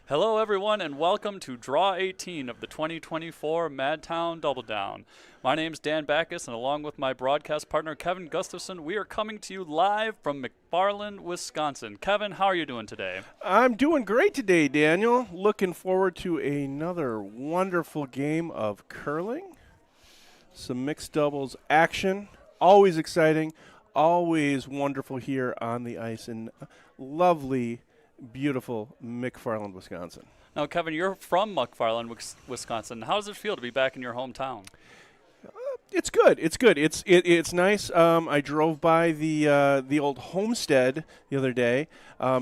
Hello, everyone, and welcome to Draw 18 of the 2024 Madtown DoubleDown. My name's Dan Backus, and along with my broadcast partner, Kevin Gustafson, we are coming to you live from McFarland, Wisconsin. Kevin, how are you doing today? I'm doing great today, Daniel. Looking forward to another wonderful game of curling. Some mixed doubles action. Always exciting. Always wonderful here on the ice in lovely, beautiful McFarland, Wisconsin. Now, Kevin, you're from McFarland, Wisconsin. How does it feel to be back in your hometown? It's good. It's good. It's nice. I drove by the old homestead the other day.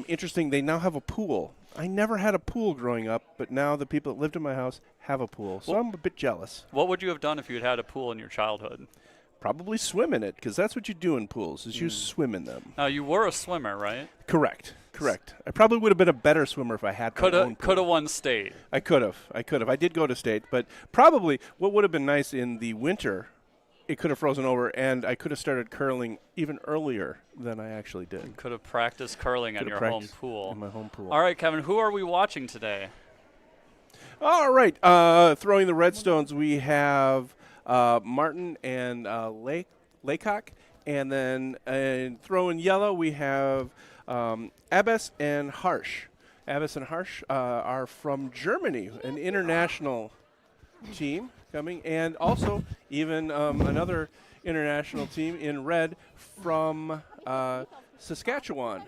Interesting. They now have a pool. I never had a pool growing up, but now the people that lived in my house have a pool, so I'm a bit jealous. What would you have done if you had had a pool in your childhood? Probably swim in it, because that's what you do in pools, is you swim in them. Now, you were a swimmer, right? Correct. I probably would have been a better swimmer if I had my own pool. Could have won state. I could have. I did go to state, but probably what would have been nice in the winter, it could have frozen over, and I could have started curling even earlier than I actually did. You could have practiced curling in your home pool. In my home pool. All right, Kevin, who are we watching today? All right. Throwing the Redstones, we have Martin and Laycock. And then throwing yellow, we have Abbas and Harsh. Abbas and Harsh are from Germany, an international team coming. And also even another international team in red from Saskatchewan,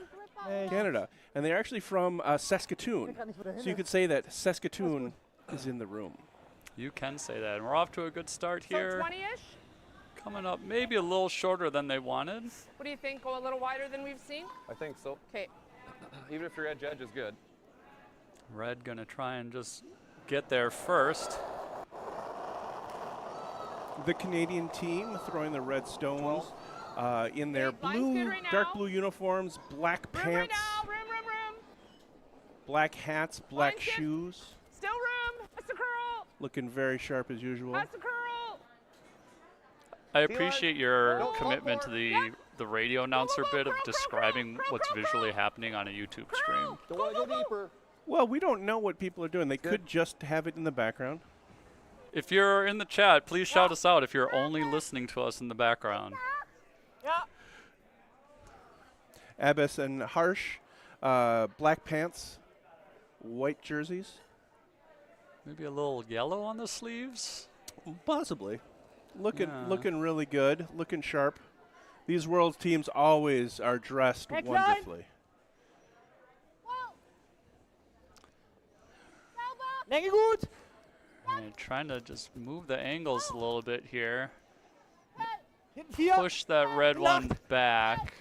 Canada. And they're actually from Saskatoon. So you could say that Saskatoon is in the room. You can say that. And we're off to a good start here. So 20-ish? Coming up maybe a little shorter than they wanted. What do you think? Go a little wider than we've seen? I think so. Okay. Even if your edge is good. Red going to try and just get there first. The Canadian team throwing the Redstones in their Line's good right dark now. blue uniforms, black Room pants, right now. Room. black hats, black Line's good. shoes. Still room. That's the curl. Looking very sharp as usual. That's the curl. I appreciate your No, commitment to Yeah. the radio announcer bit of Curl, describing curl, what's curl, visually curl. happening on a YouTube stream. Don't want to go deeper. Well, we don't know what people are doing. They Good. could just have it in the background. If you're in the chat, please shout us out if you're only listening to us in the background. Yeah. Abbas and Harsh, black pants, white jerseys. Maybe a little yellow on the sleeves. Possibly. Looking Yeah. really good, looking sharp. These world teams always are dressed Next wonderfully. Länge gut. And trying to just move the angles a little bit here. Hinten 4. Push that red one back.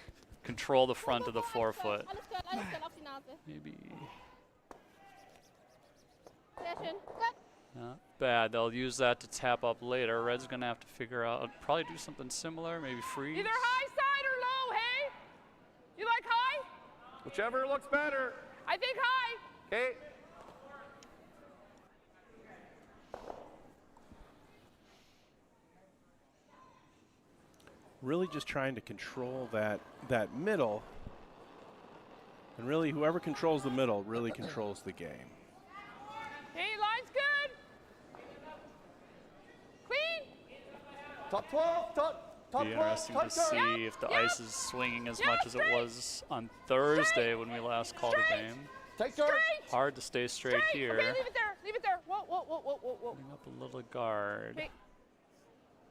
Control the front of the forefoot. Alles klar, auf die Nase. Maybe Sehr schön. Gut. not bad. They'll use that to tap up later. Red's going to have to figure out, probably do something similar, maybe freeze. Either high side or low, hey? You like high? Whichever looks better. I think high. Okay. Really just trying to control that middle. And really, whoever controls the middle really controls the game. Hey, line's good. Clean. Top 12. Top Be 12. interesting top to 12. see if the Yeah. ice is swinging as Yeah, much as it straight. was on Thursday when we last called the Straight. game. Take turn. Straight. Hard to stay straight here. Okay, leave it there. Leave it there. Whoa. Putting up a little guard. Okay.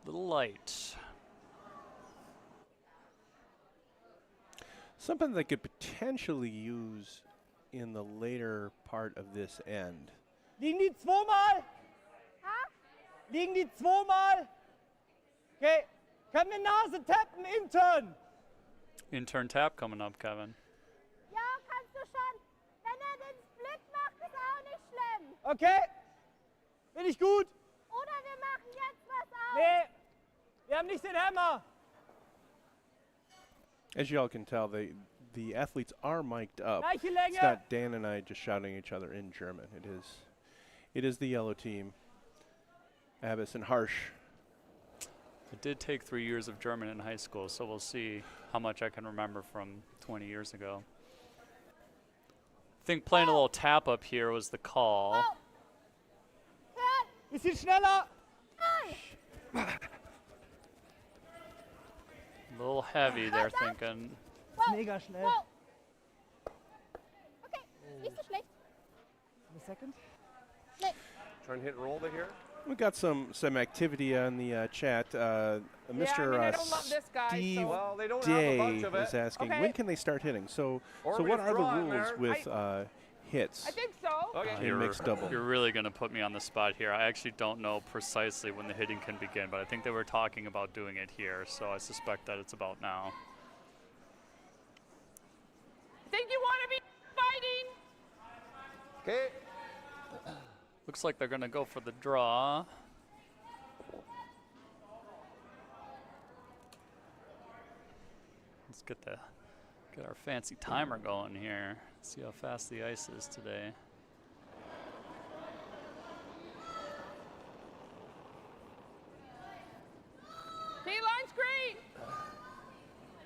Little light. Something they could potentially use in the later part of this end. Liegen die zweimal? Liegen die zweimal? Okay. Können wir Nase tappen intern? Intern tap coming up, Kevin. Ja, kannst du schon. Wenn den Split macht, ist auch nicht schlimm. Okay. Bin ich gut? Oder wir machen jetzt was aus. Nee. Wir haben nicht den Hammer. As you all can tell, the athletes are mic'd up. Gleiche It's Länge. not Dan and I just shouting at each other in German. It is the yellow team, Abbas and Harsh. I did take 3 years of German in high school, so we'll see how much I can remember from 20 years ago. think playing a little tap up here was the call. Turn. Bisschen schneller. Nein. A little heavy, they're thinking. Mega schnell. Wow. Okay, nicht so schlecht. A second. Try and hit and roll to here. We got some activity on the chat. Mr. I don't love this guy, so- Steve Well, they don't have a Day bunch of is it. asking, Okay. when can they start hitting? So Or what are the withdraw it, rules Mayor. with hits? I think so. Okay. in mixed double? You're really going to put me on the spot here. I actually don't know precisely when the hitting can begin, but I think they were talking about doing it here, so I suspect that it's about now. Think you want to be fighting? Okay. Looks like they're going to go for the draw. Let's get our fancy timer going here. See how fast the ice is today. T-line's great.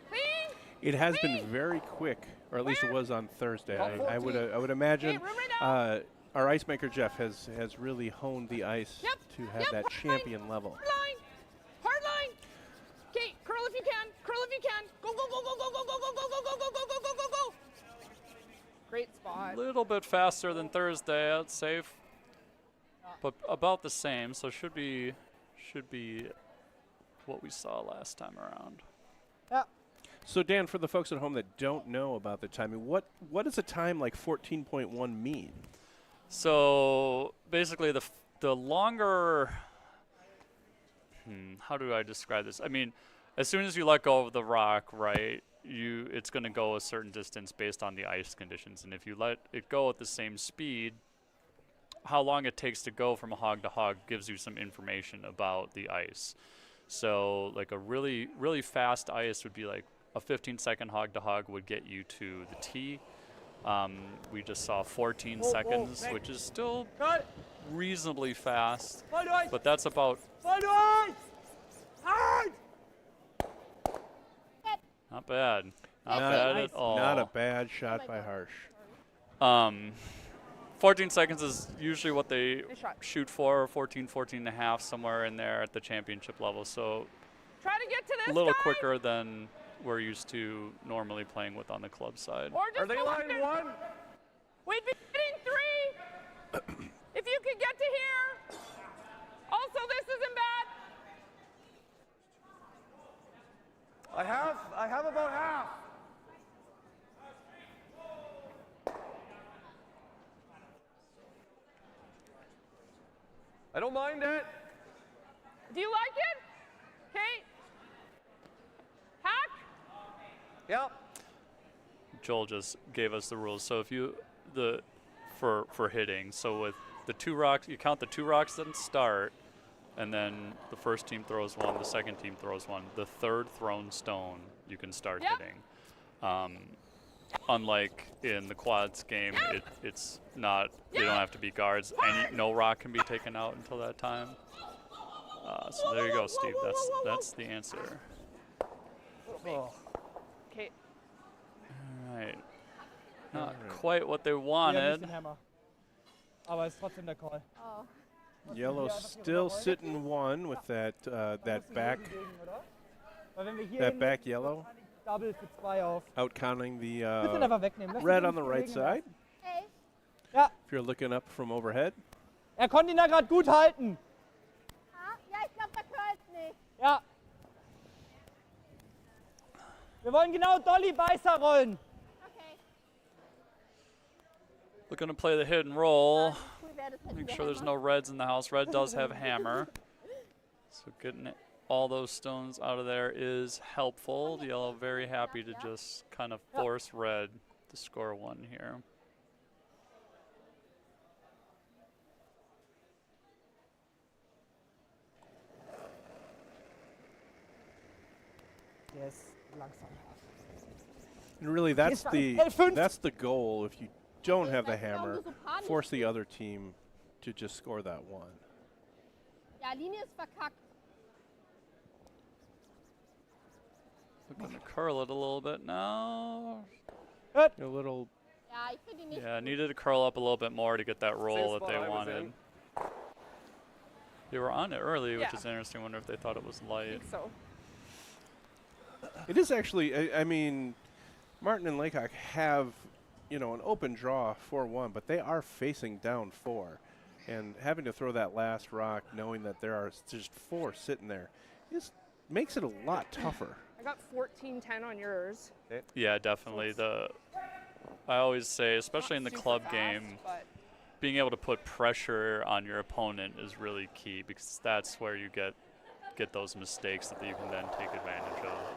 Clean. It has been very quick, or at least it was on Thursday. About I would 14. imagine Hey, room right our ice maker Jeff has really honed the ice Yep, to have yep, that hard champion level. Hard line. Hard line. Okay, curl if you can. Curl if you can. Go, go, go, go, go, go, go, go, go, go, go, go, go, go, go, go. Great spot. A little bit faster than Thursday, I'd say, but about the same. So should be what we saw last time around. Ja. So Dan, for the folks at home that don't know about the timing, what does a time like 14.1 mean? So basically, the longer. How do I describe this? I mean, as soon as you let go of the rock, right, it's going to go a certain distance based on the ice conditions, and if you let it go at the same speed, how long it takes to go from hog to hog gives you some information about the ice. So, like a really, really fast ice would be like a 15-second hog to hog would get you to the tee. We just saw 14 seconds, which is still Cut. reasonably fast, Voll durch. but that's about Voll durch. Hard. not bad. Not Not- bad at all. Not a bad shot by Harsh. 14 seconds is usually what they Nice shot. shoot for, 14 and a half, somewhere in there at the championship level. So Try to get to this a little guy. quicker than we're used to normally playing with on the club side. Or just Are they go line under. one? We'd be hitting 3. If you could get to here. Also, this isn't bad. I have about half. I don't mind it. Do you like it? Okay. Hack. Yep. Joel just gave us the rules. So if you for hitting, so with the 2 rocks, you count the 2 rocks that start, and then the first team throws one, the second team throws one. The third thrown stone, you can start Yep. hitting. Unlike in the quads game, it's not. They don't have to be guards. No rock can be taken out until that time. So there you go, Steve. That's the answer. Okay. All right. Not quite what they wanted. Den Hammer. Aber es ist trotzdem der Call. Oh. Yellow still sitting one with that back Weil wenn wir hier that back yellow, Double für 2 auf. out counting the Willst du ihn einfach wegnehmen? Lass red ihn on the nicht right bewegen. side. Hey. Ja, If you're looking up from overhead, er konnte ihn da gerade gut halten. Ah, ja, ich glaube, da curlt's nicht. Ja. Wir wollen genau Dolly Beißer rollen. Okay. Looking to play the hit and roll. Cool wäre das, hätten Make wir sure there's Hammer. no reds in the house. Red does have hammer. So getting all those stones out of there is helpful. The yellow very happy to just kind of force red to score 1 here. Der ist langsam. and really that's the Hey, 5. that's the goal. If you don't have the Vielleicht warum hammer, du so panisch force the bist. other team to just score that one. Ja, Linie ist verkackt. Looking to curl it a little bit now. A little Ja, ich finde ihn nicht Yeah, gut. needed to curl up a little bit more to get that roll that spot they I was wanted. in. They were on it early, which Yeah. is interesting. Wonder if they thought it was I light. think so. It is actually, I mean, Martin and Laycock have, an open draw 4-1, but they are facing down 4. And having to throw that last rock, knowing that there are just 4 sitting there, makes it a lot tougher. I got 14-10 on yours. Yeah, definitely. I always say, especially in Not the super club fast, game, but being able to put pressure on your opponent is really key because that's where you get those mistakes that you can then take advantage of.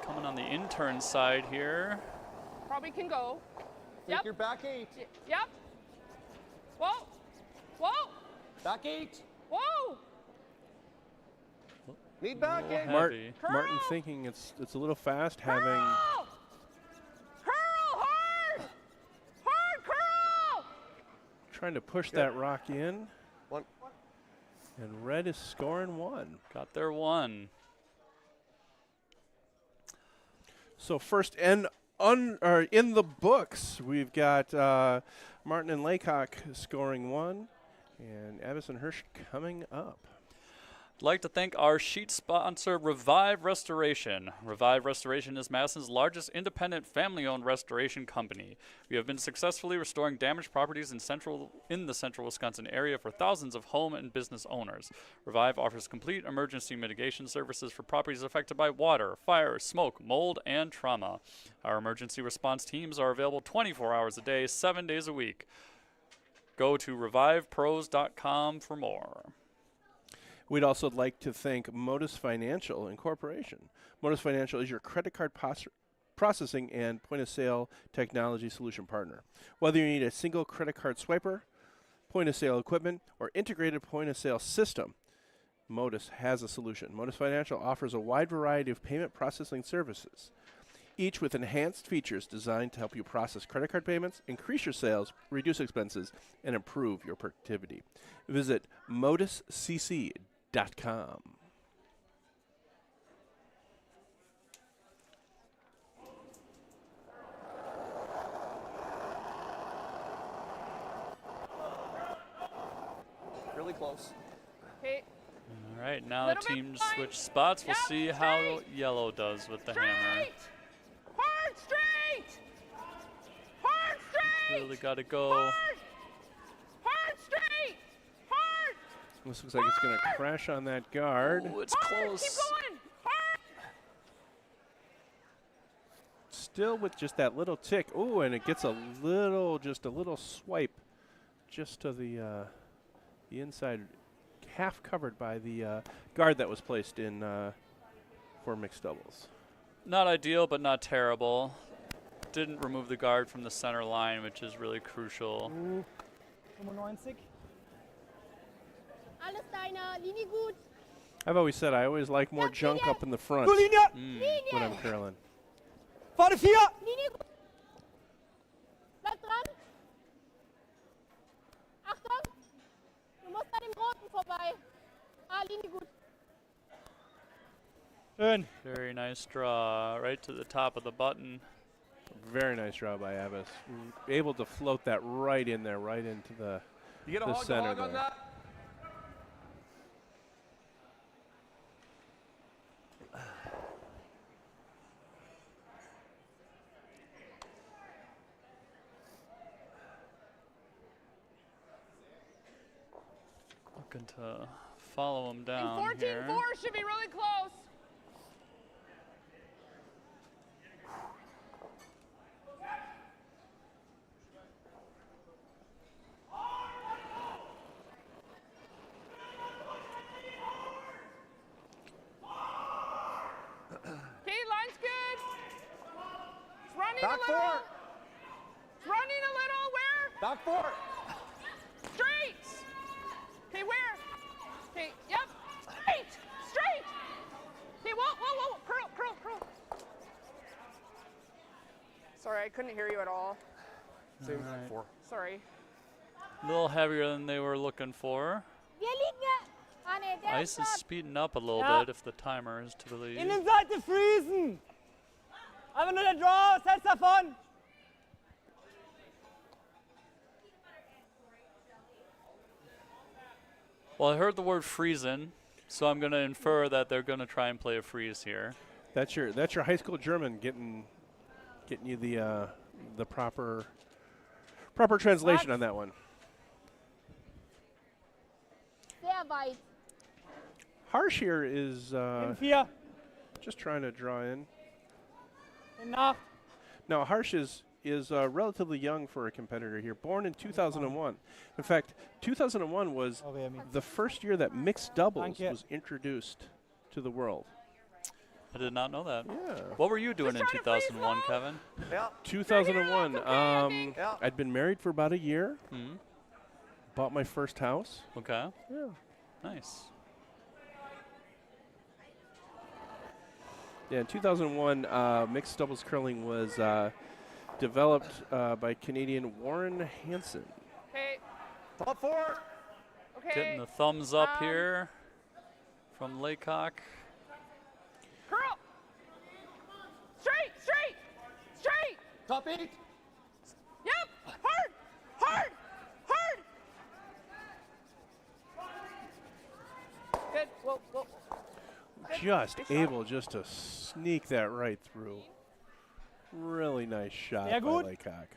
Coming on the intern side here. probably can go. Take Yep. your back 8. Yep. Whoa. Whoa. Back 8. Whoa. Need back Little 8. heavy. Martin Curl! thinking it's a little fast, having Curl! Curl hard! Hard curl! trying to push that rock in, 1. and Red is scoring 1. Got their 1. So first and in the books, we've got Martin and Laycock scoring 1, and Abbas and Hirsch coming up. I'd like to thank our sheet sponsor, Revive Restoration. Revive Restoration is Madison's largest independent family-owned restoration company. We have been successfully restoring damaged properties in the central Wisconsin area for thousands of home and business owners. Revive offers complete emergency mitigation services for properties affected by water, fire, smoke, mold, and trauma. Our emergency response teams are available 24 hours a day, 7 days a week. Go to revivepros.com for more. We'd also like to thank Modus Financial Incorporation. Modus Financial is your credit card processing and point-of-sale technology solution partner. Whether you need a single credit card swiper, point-of-sale equipment, or integrated point-of-sale system, Modus has a solution. Modus Financial offers a wide variety of payment processing services, each with enhanced features designed to help you process credit card payments, increase your sales, reduce expenses, and improve your productivity. Visit moduscc.com. Really close. Okay. All right, now Little bit teams behind. switch spots. We'll Yep, see how straight. yellow does with the hammer. Straight. Hard straight. Hard straight. Really got to go. Hard. Hard straight. Hard. This looks like it's going to crash on that guard. Ooh, it's Hard. close. Keep going. Hard. Still with just that little tick. Ooh, and it gets just a little swipe just to the inside, half covered by the guard that was placed in for mixed doubles. Not ideal, but not terrible. Didn't remove the guard from the center line, which is really crucial. 95. Alles deiner, Linie gut. I've always said I always like more junk up in the front Gute Linie! when I'm curling. Vorne 4! Linie gut. Bleib dran. Achtung. Du musst an dem Roten vorbei. Linie gut. Schön. Very nice draw, right to the top of the button. Very nice draw by Abbas. Able to float that right in there, right into the You get a The hog center on there. that? Looking to follow him And down 14-4 here. should be really close. Okay, line's good. It's running Back a little. 4. It's running a little. Where? Back 4. Straight. Okay, where? Okay, yep. Straight. Straight. Okay, whoa. Curl, curl, curl. Sorry, I couldn't hear you at all. Same back 4. Sorry. A little heavier than they were looking for. Wir liegen ja. Nee, der Ice is dort. speeding up a little Ja. bit if the timer is to believe. Innenseite freezen! Einfach nur der Draw, setz davon. Well, I heard the word freezing, so I'm going to infer that they're going to try and play a freeze here. That's your high school German getting you the proper translation on that one. Sehr weit. Harsh here is In 4. just trying to draw in. In 8. Now, Harsh is relatively young for a competitor here, born in 2001. In fact, 2001 was the first year that mixed doubles Danke. was introduced to the world. I did not know that. Yeah. What were you doing in trying to freeze 2001, roll. Kevin? Yeah. 2001. Yeah. I'd been married for about a year. Hmm. Bought my first house. Okay. Yeah. Nice. Yeah, in 2001, mixed doubles curling was developed by Canadian Warren Hansen. Okay. Top 4. Okay. Getting the thumbs up Um, here from Laycock. Curl. Straight, straight, straight. Top 8. Yep. Hard, hard, hard. Good. Whoa, whoa. Just able just to sneak that right through. Really nice shot Sehr by gut. Laycock.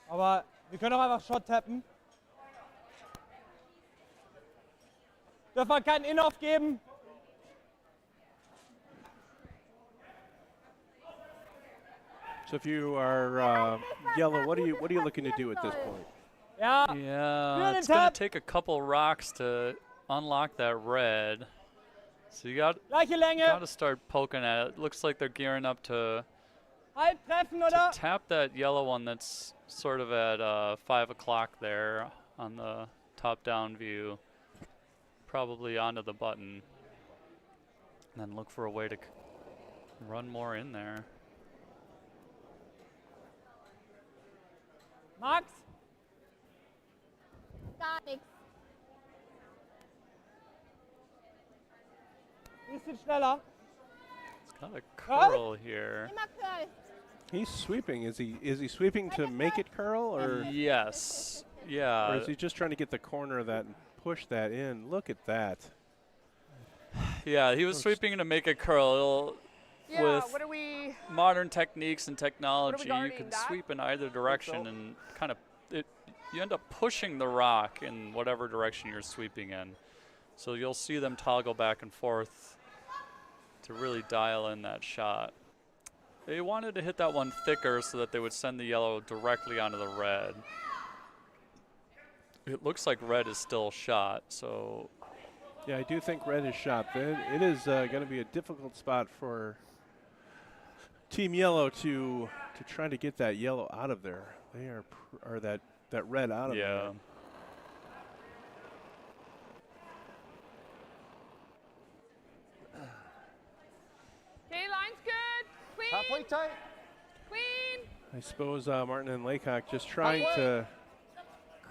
Aber wir können auch einfach Shot tappen. Dürfen wir keinen In-Off geben. So if you are yellow, what are you looking to do at this point? Ja. Yeah, Good it's going to tap. take a couple rocks to unlock that red. So you got Gleiche Länge. to start poking at it. Looks like they're gearing up to Halb treffen, oder? tap that yellow one that's sort of at 5 o'clock there on the top-down view. Probably onto the button. And then look for a way to run more in there. Max? Gar nichts. Bisschen schneller. It's got a curl here. Immer Curl. He's sweeping. Is he sweeping to make it curl, or Yes. or Yeah. is he just trying to get the corner of that and push that in? Look at that. Yeah, he was sweeping to make it curl. Yeah. With What are we? modern techniques and technology, you guarding, can that? sweep in either direction and kind of you end up pushing the rock in whatever direction you're sweeping in. So you'll see them toggle back and forth to really dial in that shot. They wanted to hit that one thicker so that they would send the yellow directly onto the red. It looks like red is still shot, so Yeah, I do think red is shot. It is going to be a difficult spot for Team Yellow to try to get that yellow out of there. They are or that red out of yeah. there. Okay, line's good. Clean. Halfway tight. Clean. I suppose Martin and Laycock just trying to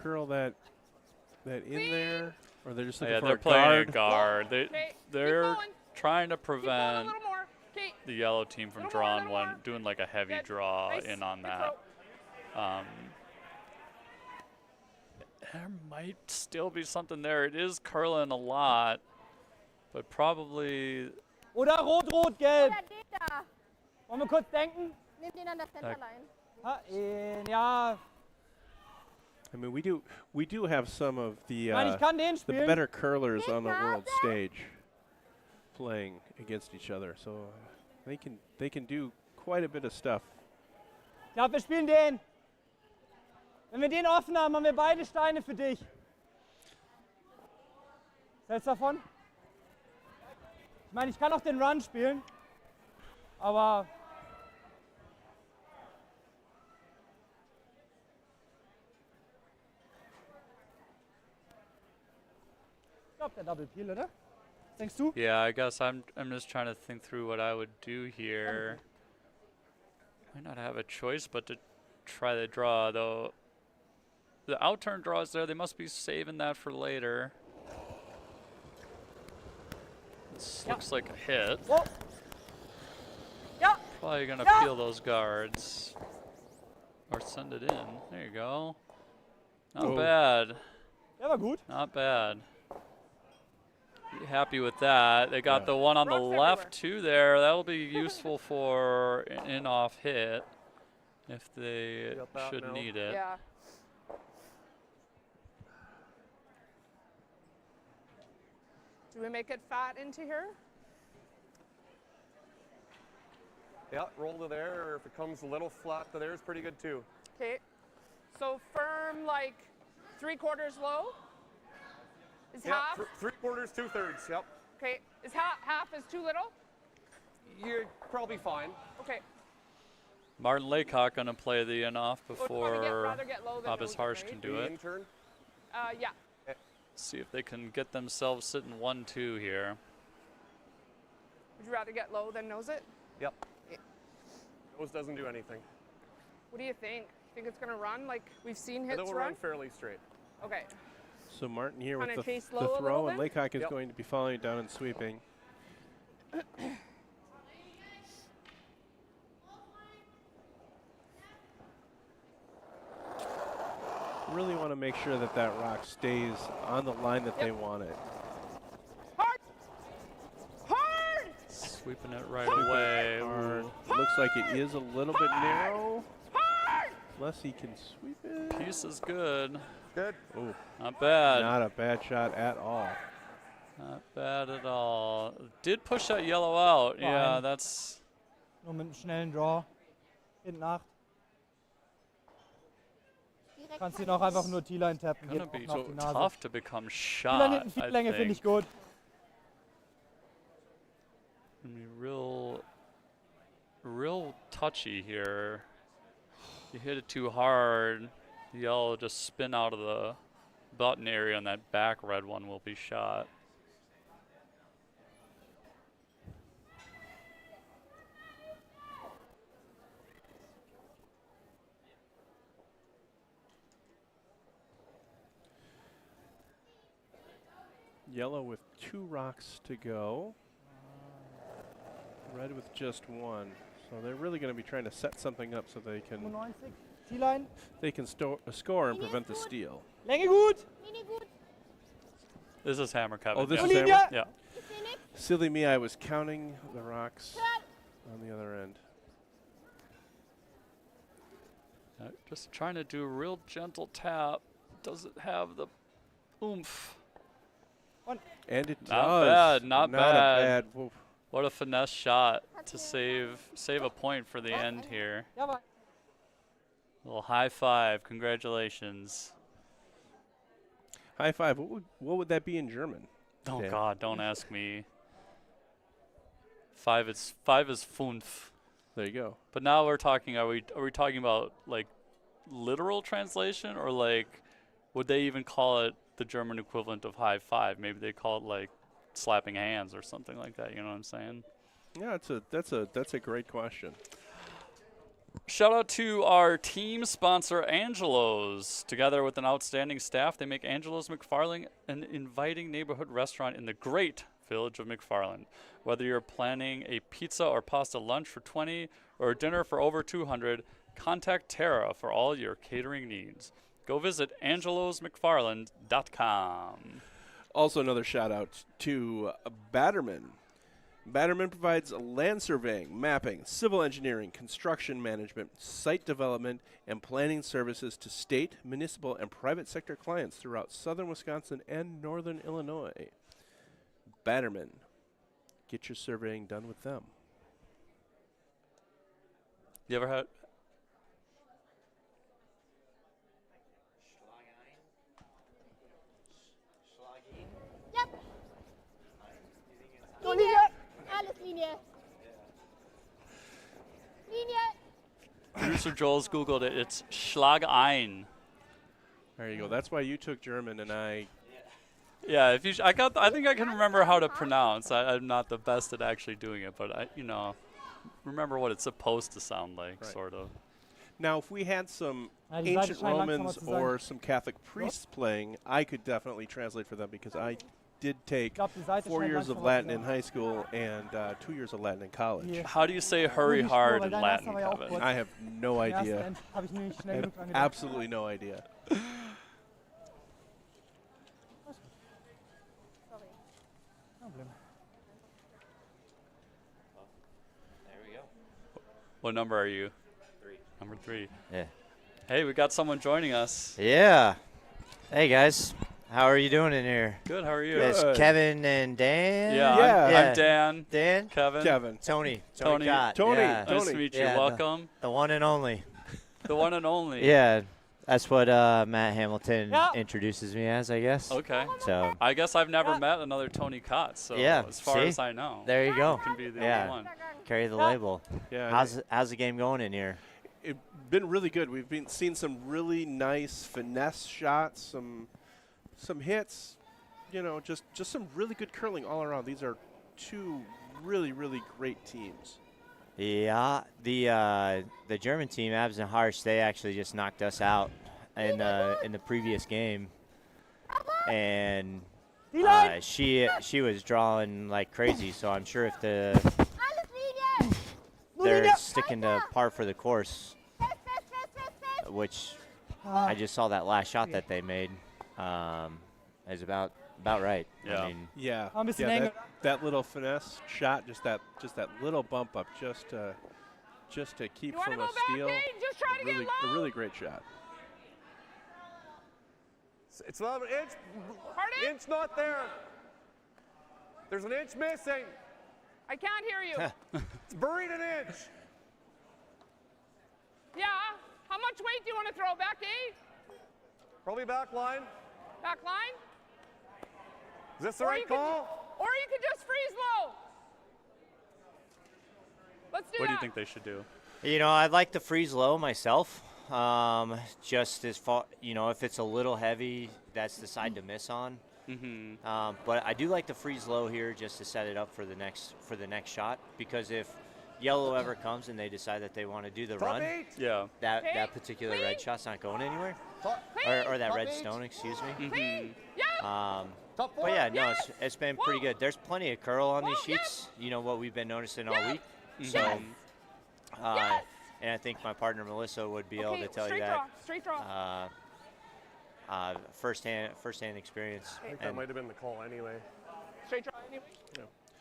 curl that in there, or they're just looking Yeah, for they're a playing guard. a guard. Okay. They're going. trying to Keep going a prevent little more. Okay. the yellow team from Little more, drawing little one, more. doing like a heavy Good. draw Nice. in on Good that. throw. There might still be something there. It is curling a lot, but probably Oder rot, rot, gelb. Oder den da. Wollen wir kurz denken? Nimm den an der Centerline. Ja. I mean, we do have some of the Nein, ich kann den the spielen. better curlers on the world stage playing against each other, so they can do quite a bit of stuff. Ich glaube, wir spielen den. Wenn wir den offen haben, haben wir beide Steine für dich. Was hältst du davon? Ich meine, ich kann auch den Run spielen, aber ich glaube, der Double Peel, oder? Was denkst du? yeah. I guess I'm just trying to think through what I would do here. Might not have a choice but to try the draw though. The outturn draws there. They must be saving that for later. This looks like a hit. Oh. Ja. Probably gonna Yeah. peel those guards. Or send it in. There you go. Not Oh. bad. Der war gut. Not bad. Be happy with that. They got the one on the Rocks left too there. That'll be useful for an in-off hit if they Got that should now. need it. Yeah. Do we make it fat into here? Yeah, roll to there, or if it comes a little flat to there, it's pretty good too. Okay. So firm, like 3/4 low? Is Yeah, half? 3/4, 2/3. Yep. Okay. Is half is too little? You're probably fine. Okay. Martin Laycock gonna play the in-off Would you wanna before rather get low than Bobbis nose it, Harsh right? can do The it. intern. Yeah. See if they can get themselves sitting 1-2 here. Would you rather get low than nose it? Yep. Nose doesn't do anything. What do you think? Think it's gonna run like we've seen hits It'll run fairly straight. Okay. So Martin here with Kinda the chase low a throw, little and bit? Laycock is Yep. going to be following down and sweeping. Really want to make sure that that rock stays on the line that they want it. Hard! Hard! Sweeping it right away. Hard. Ooh. It looks like it is a little bit narrow. Hard! Unless he can sweep it. Piece is good. Good. Oh, Not bad. not a bad shot at all. Not bad at all. Did push that yellow out. Yeah, Fine. that's Nur mit einem schnellen Draw. Hinten 8. Direkt Kannst ihn halten. auch einfach nur T-Line tappen. gonna Geht be auch noch auf die Nase. tough to become T-Line shot. hinten viel I Länge finde think. ich gut. Gonna be real touchy here. You hit it too hard, the yellow will just spin out of the button area, and that back red one will be shot. Yellow with 2 rocks to go. Red with just 1. So they're really going to be trying to set something up so they can 95. T-Line. score and prevent the steal. Länge gut. Linie gut. This is Hammer Kevin. Oh, this yeah. is Olivia. Hammer? Yeah. Ich sehe nix. Silly me, I was counting the rocks on the other end. Just trying to do a real gentle tap. Doesn't have the oomph. And it Not does. bad, not a bad. bad. Woof. What a finesse shot to save a point for the end here. Jawohl. Little high five. Congratulations. High five. What would that be in German? Oh Dan? God, don't ask me. Five is fünf. There you go. But now we're talking. Are we talking about like literal translation, or like would they even call it the German equivalent of high five? Maybe they call it like slapping hands or something like that. You know what I'm saying? Yeah, that's a great question. Shout out to our team sponsor, Angelo's. Together with an outstanding staff, they make Angelo's McFarland an inviting neighborhood restaurant in the great village of McFarland. Whether you're planning a pizza or pasta lunch for 20 or a dinner for over 200, contact Tara for all your catering needs. Go visit angelosmcfarland.com. Also, another shout out to Batterman. Batterman provides land surveying, mapping, civil engineering, construction management, site development, and planning services to state, municipal, and private sector clients throughout southern Wisconsin and northern Illinois. Batterman. Get your surveying done with them. You ever had? Ja. Linie. Alles Linie. Linie. Producer Joel's Googled it. It's Schlag ein. There you go. That's why you took German and I. Yeah, if you, I think I can remember how to pronounce. I'm not the best at actually doing it, but I, remember what it's supposed to sound like, Right. sort of. Now, if we had some Ja, die Seite ancient scheint langsamer Romans zu sein. or some Catholic priests playing, I could definitely translate for them because I did take glaub, die Seite 4 scheint years of langsamer Latin zu in sein. high school and 2 years of Latin in college. Yeah. How do you say hurry Nur die hard Spur, in weil dein Latin, erster war ja auch Kevin? kurz. I have no Den ersten idea. Habe ich nicht I schnell have genug dran gedacht. absolutely no idea. Problem. What number are you? 3. Number 3. Yeah. Hey, we got someone joining us. Yeah. Hey guys, how are you doing in here? Good, how are you? Good. It's Kevin and Dan. Yeah, Yeah. I'm Dan. Dan. Kevin. Kevin. Tony. Tony. Cott, Tony. Yeah. Nice to Tony. meet you. Yeah, Welcome. The one and only. The one and only. Yeah. That's what Matt Hamilton Yeah. introduces me as, I guess. Okay. So I guess I've never met another Tony Cott, so Yeah, as far see? as I know, there you go. can be the Yeah. only one. Carry the label. Yeah. How's the game going in here? It's been really good. We've been seen some really nice finesse shots, some hits, just some really good curling all around. These are two really great teams. Yeah, the German team, Abs and Harsh, they actually just knocked us out in the previous game, and she was drawing like crazy. So I'm sure if Alles Linie! they're sticking to par for the course, Fest, fest, fest, fest, fest! which I just saw that last shot that they made, is about right. Yeah. I mean, Yeah. Ein bisschen yeah, enger. that little finesse shot, just that little bump up, just to keep You want to from go a back, steal. Kate? Just try to Really, get a low. really great shot. It's not an inch. Pardon? Inch not there. There's an inch missing. I can't hear you. It's buried an inch. Yeah? How much weight do you want to throw back, eh? Probably back line. Back line? Is this the Or right you could- call? Or you could just freeze low. Let's do What do you that. think they should do? I'd like to freeze low myself. Just as far, if it's a little heavy, that's the side to miss on. Mm-hmm. But I do like to freeze low here just to set it up for the next shot, because if yellow ever comes and they decide that they want to do the Top run, 8. Yeah. that particular red shot's not going anywhere, or that Top red 8. stone, excuse me. Mm-hmm. Yeah. Top 4. But yeah, no, Yes! it's been pretty Whoa! good. There's plenty of curl on these Whoa, sheets. You know what we've been noticing all Yes! week. Yes! So, Yes! and I think my partner Melissa would be able Okay, to tell you straight that. draw. Straight draw. Firsthand experience. I think that And might have been the call anyway. Straight draw anyway.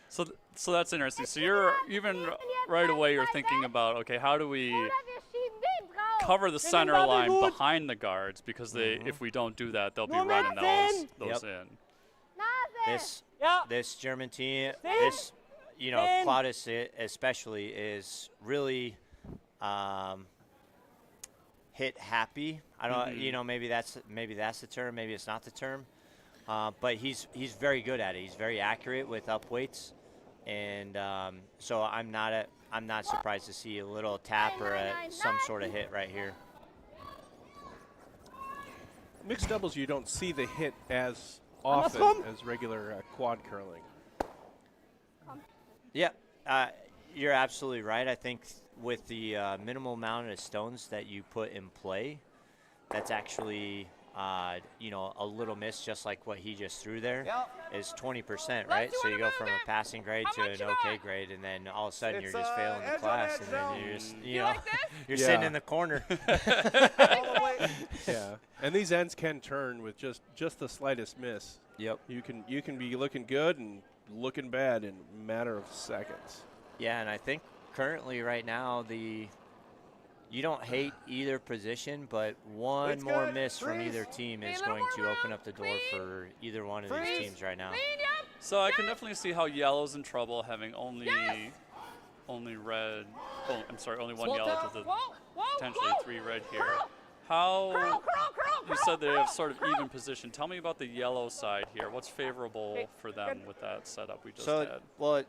So that's interesting. So you're even right away you're thinking about, okay, how do we Oder wir schieben den drauf! cover the center Double line boot. behind the guards, because if we don't do that, they'll be Nur mit running those 10. those Yep. in. Nase! this German team, Ten. this Ten. Claudius especially is really hit happy. I don't, maybe that's the term, maybe it's not the term, but he's very good at it. He's very accurate with up weights, and so I'm not surprised to see a little tap or some sort of hit right here. Mixed doubles, you don't see the hit as often Andersrum. as regular quad curling. Yeah, you're absolutely right. I think with the minimal amount of stones that you put in play, that's actually, a little miss, just like what he just threw there, is 20%, right? do So wanna you go move from it? a passing grade How to much an you okay got? grade, and then all of a sudden It's, you're just failing edge the on class, edge and then now. you're just, You like this? you're Yeah. sitting in the corner. Yeah, and these ends can turn with just the slightest miss. Yep. You can be looking good and looking bad in a matter of seconds. Yeah, and I think currently right now you don't hate either position, but one It's more good. miss from Freeze. either team Hey, is a little going more to open round. up the door Clean. for either one of Freeze. these teams right now. Clean, yep. So I can definitely see how yellow's in trouble, having only red. Oh, I'm sorry, only one Slow yellow down. to the Whoa, whoa, potentially whoa. 3 red here. Curl. How Curl, you said they have sort of even position. Tell me about the yellow side here. What's favorable Okay, for them good. with that setup we just So, had? well,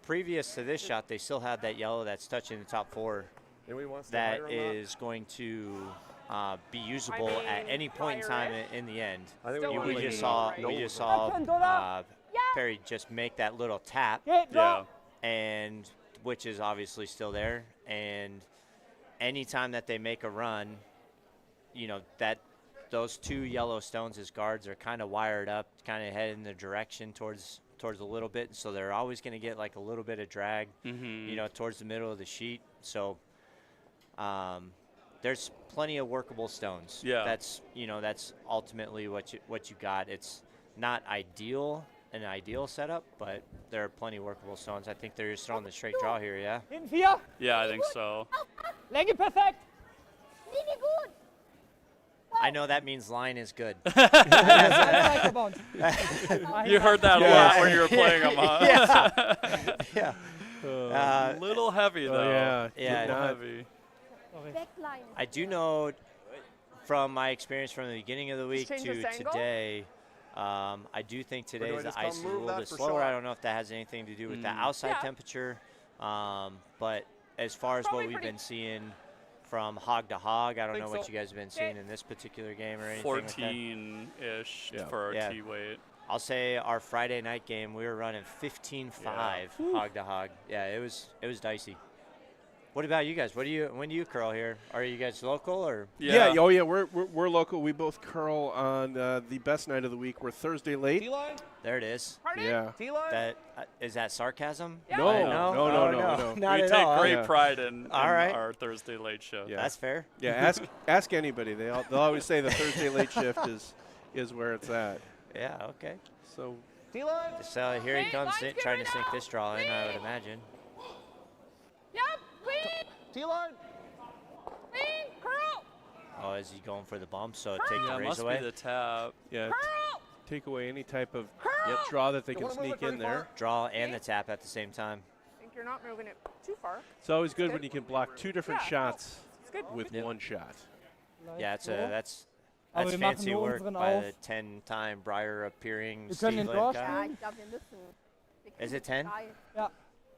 previous to this shot, they still had that yellow that's touching the top 4 Anybody wants to that hire him is going to be usable at mean, any point in time higher in the end. I think Still we wanna We Like, just no, saw no, we just no. saw Open, Dora. Perry just make that little tap, Geht, Yeah. and which is obviously still there. And anytime that they make a run, that those 2 yellow stones as guards are kind of wired up, kind of heading the direction towards a little bit, so they're always going to get like a little bit of drag, you know, towards the middle of the sheet. So there's plenty of workable stones. Yeah. That's ultimately what you got. It's not an ideal setup, but there are plenty of workable stones. I think they're just throwing the straight draw here, yeah? Hinten 4. Yeah, I think so. Länge perfekt. Linie gut. I know that means line is good. Weiterbounce. You heard that a lot when you were playing them, huh? Yeah. Little heavy, though. Yeah. Little heavy. Backline. I do know from my experience from the beginning of the week change to this angle? today, I do think do I today's just the ice is a move little that bit for slower. I shot? don't know if that has anything to do with the outside Yeah. temperature, but as far as Probably what we've pretty- been seeing from hog to hog, I don't Think know what so. you guys have been seeing in this particular game or anything like that. 14-ish Yeah. for our Yeah. T-weight. I'll say our Friday night game, we were running 15-5 hog to hog. Yeah, it was dicey. What about you guys? When do you curl here? Are you guys local or? Yeah. Oh yeah. We're local. We both curl on the best night of the week. We're Thursday late. T-line? There it is. Pardon? Yeah. T-line? That is that sarcasm? Yeah. No. No, No. not We at take all. great Yeah. pride in All right. our Thursday late show. Yeah. That's fair. Yeah. Ask anybody. They'll always say the Thursday late shift is where it's at. Yeah. Okay. So T-line? So here he Hey, comes, line's good trying right to sink now. this draw in. I would imagine. Yep. Clean. T-line? Clean. Curl. Oh, is he going for the bump? So take Yeah, the it raise must away. be the tap. yeah, Curl. take away any type of Curl. draw that they You can wanna move sneak it in very there. Draw and the tap at the same time. I think you're not moving it too far. It's always good when you can block 2 different Yeah, no, shots It's good. with Yep. 1 shot. Yeah, So. that's Aber wir machen fancy nur work unseren by auf. the 10-time Briar appearing Wir können Steve den Lane Draw guy. Ja, ich glaube, wir müssen. Is it 10? Ja.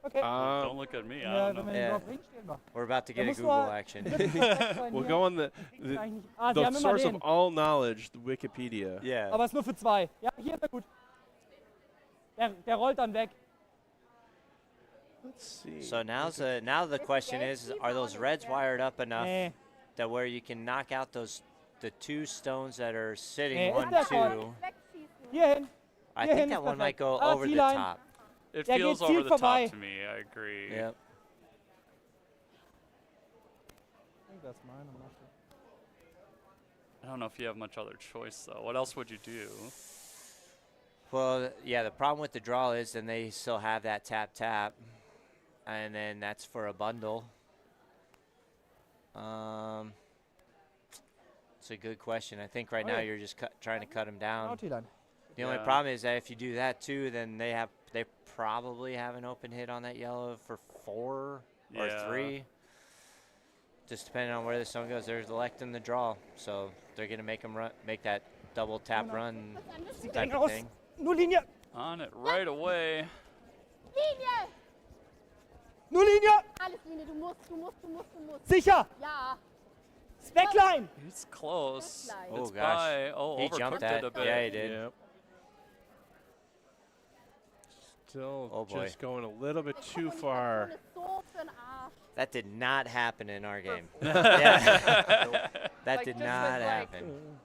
Okay. Don't look at me. I Ja, don't wenn know. wir den Yeah. Draw bringen, stehen wir. We're about to Da get a muss Google nur action. We'll go on the Sie haben immer source of den. all knowledge, the Wikipedia. Yeah. Aber es ist nur für 2. Ja, hier ist er gut. Der rollt dann weg. Let's see. So now the question is, are those reds wired up enough Nee. that where you can knock out the 2 stones that are sitting Hey, 1, ist der 2? Wegschießen. Hier hin. I Hier think hin that ist one might perfekt. go Ah, over the T-line. top. It Der feels geht over viel the vorbei. top to me. I agree. Yep. Das ist meine Masche. I don't know if you have much other choice though. What else would you do? Well, yeah, the problem with the draw is then they still have that tap, and then that's for a bundle. It's a good question. I think right now Okay. you're just trying to cut them down. T-Line. The only Yeah. problem is that if you do that too, then they probably have an open hit on that yellow for 4 or Yeah. 3. Just depending on where the stone goes, they're electing the draw, so they're gonna make them make that double tap run Sieht type eng of aus. thing. Nur Linie. On it right away. Linie. Nur Linie. Alles Linie. Du musst. Sicher. Ja. Backline. It's close. That's Oh, It's gosh. by. Oh, He overcooked jumped it that. a bit. Yeah, he did. Yep. Still Oh, boy. just going a little bit too far. Das ist so für 'n Arsch. That did not happen in our game. Yeah. That Like, did just not with, like, happen.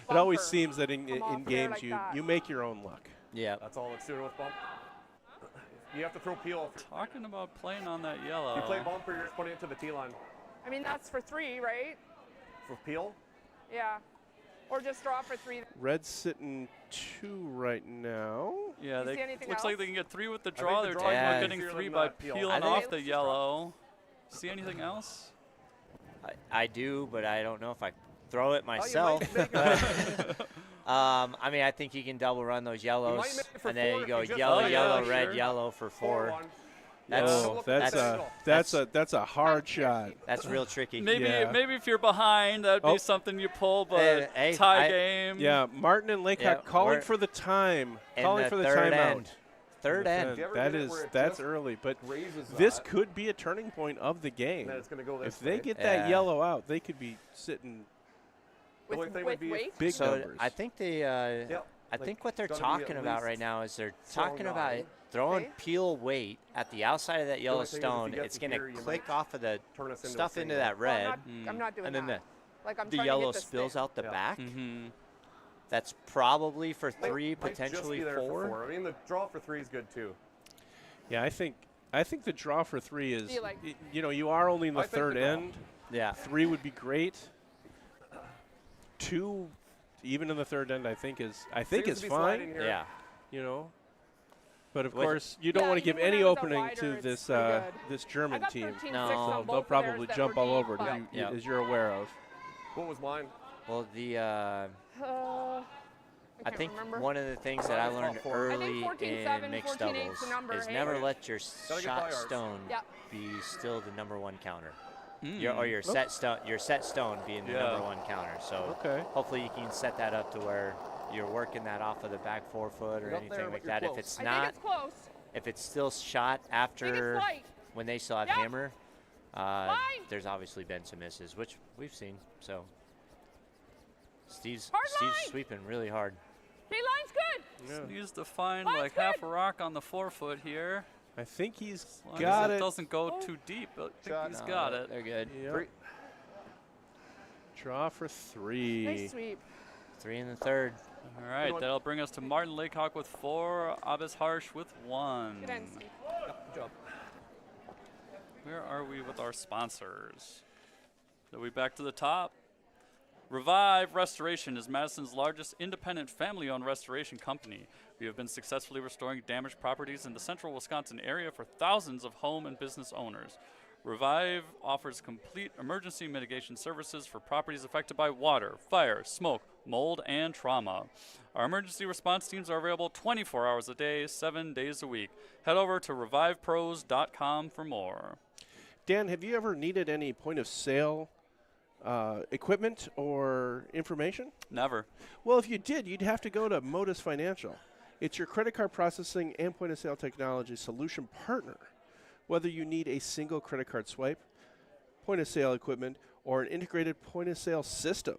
It always Bumper. seems that in Come off there games like you that. you make your own luck. Yeah. That's all it's doing with bump. You have to throw peel. Talking about playing on that If yellow. you play bumper, you're just putting it to the T-line. I mean, that's for 3, right? For peel, Yeah. Or just draw for 3. Red's sitting 2 right now. Yeah, You they see anything looks like else? they can get 3 with the think draw. the They're draw talking is about more getting easier 3 than by that peel. peeling I think- off the yellow. See anything else? I do, but I don't know if I throw it Oh, you myself. might make it- I mean, I think you can double run those yellows, make it for and then 4 you if go you just- yellow, Oh, yeah, yellow, sure. red, yellow for 4. 4-1. That's Oh, look that's at a that. that's a hard shot. that's real tricky. Maybe Yeah. maybe if you're behind, that'd be Oh. something you pull, but Hey, tie I- game. Yeah, Martin and Laycock Yeah, calling we're for the time, In calling the for the third timeout. end. Third The end. you ever That get it is where it that's just early, but Raises this that, could be a turning point of the game. and then it's going to go this If they way. get Yeah. that yellow out, they could be sitting The only With, thing would with be if- weight? big So numbers. I think they, Yep. I Like, think what they're gotta be talking at about right least now is they're so talking about nine. throwing Okay. peel weight at the outside of that yellow only thing is if stone. you get it's to going here, to you click might off of the turn us into a stuff into single. that red, I'm not doing and then that. Like I'm the trying yellow to hit the spills stick. out the Yeah. back. Mm-hmm. That's probably for Might- 3, might just potentially be there for 4. I mean, the draw for 3 is good too. Yeah, I think the draw for 3 is, Feel like- you are only in the I think third the draw. end. Yeah. 3 would be great. 2, even in the third end, I think is Seems is to be fine. sliding here. Yeah. You know, but of With- course you don't Yeah, want to give even when any I was a opening wider, to it's this pretty good. this I German got team. 13-6 No. on So both they'll of probably theirs that jump were all deep, over it, but- Yeah. as you're aware of. What was mine? Well, the I I can't think remember. one of the things that I It's learned about 4. I think early 14-7, in mixed 14-8 's doubles the number, is hey? never let your Gotta get by shot ours. stone Yeah. be still the number 1 counter. Mm. Your set stone being the Yeah. number 1 counter. So Okay. hopefully you can set that up to where you're working that off of the back 4-foot or You're up anything there, like but you're that. If close. it's I not, think it's close. if it's still shot I think after it's light. when they still have Yep. hammer, Line. there's obviously been some misses, which we've seen. So Steve's Hard line. sweeping really hard. Okay, line's good. Yeah. Needs to find Line's like half good. a rock on the 4-foot here. I think he's As long got as it. doesn't go Oh. too deep. I think Shot. he's No, got it. They're good. Yep. 3. Draw for 3. Nice sweep. 3 in the third. All right, one. that'll bring us to Martin Laycock with 4, Abbas Harsh with 1. Good end, Steve. Good job. Where are we with our sponsors? Are we back to the top? Revive Restoration is Madison's largest independent family-owned restoration company. We have been successfully restoring damaged properties in the central Wisconsin area for thousands of home and business owners. Revive offers complete emergency mitigation services for properties affected by water, fire, smoke, mold, and trauma. Our emergency response teams are available 24 hours a day, 7 days a week. Head over to revivepros.com for more. Dan, have you ever needed any point of sale equipment or information? Never. Well, if you did, you'd have to go to Modus Financial. It's your credit card processing and point of sale technology solution partner. Whether you need a single credit card swipe, point of sale equipment, or an integrated point of sale system,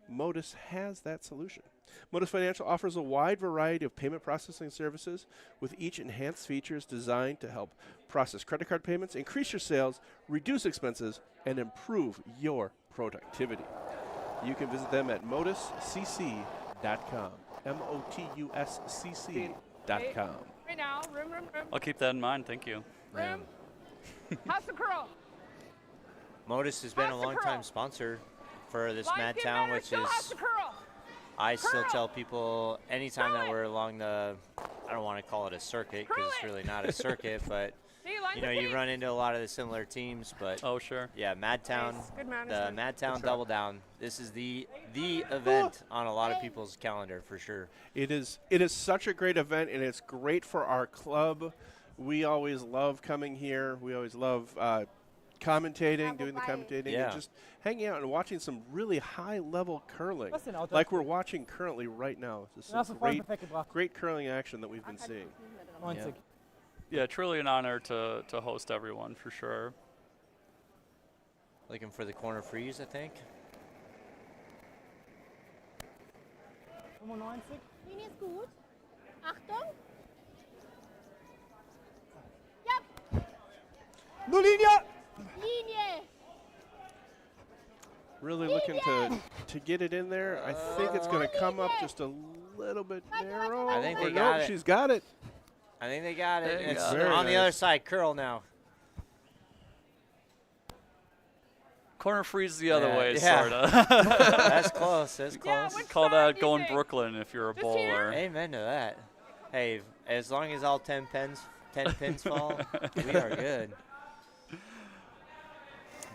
Modus has that solution. Modus Financial offers a wide variety of payment processing services with each enhanced features designed to help process credit card payments, increase your sales, reduce expenses, and improve your productivity. You can visit them at moduscc.com. MOTUSCC.com. Right now, room. I'll keep that in mind. Thank you. Room. How's the curl? Modus has been a How's the long-time curl? sponsor for this Line's getting Madtown, better. which Still how's is, the curl? I still Curl. tell people anytime Curl that it. we're along the, I don't want to call it a circuit because Curl it's it. really not a circuit, but See, line's you know, okay. you run into a lot of the similar teams, but Oh, sure. yeah, Madtown, Nice. Good the management. Madtown DoubleDown, this is the event on a lot of people's calendar for sure. It is such a great event, and it's great for our club. We always love coming here. We always love commentating, doing the commentating, Yeah. and just hanging out and watching some really high-level curling, Was denn Auto? like we're watching currently right now. This Den hast is du voll great, perfekt gebracht. great curling action that we've been seeing. 90. Yeah, truly an honor to host everyone for sure. Looking for the corner freeze, I think. 95. Linie ist gut. Achtung. Ja, Nur Linie! Linie. Really looking to get it in there. I think it's going to come up just a little bit narrow. I think Or they no, got it. she's got it. I think they got it. They It's got it. on the Very other nice. side, curl now. Corner freeze the other Yeah, way, yeah. sort of. That's close. That's Yeah, close. which Call side that do you going think? Brooklyn if you're a Just here? bowler. Amen to that. Hey, as long as all 10 pins fall, we are good.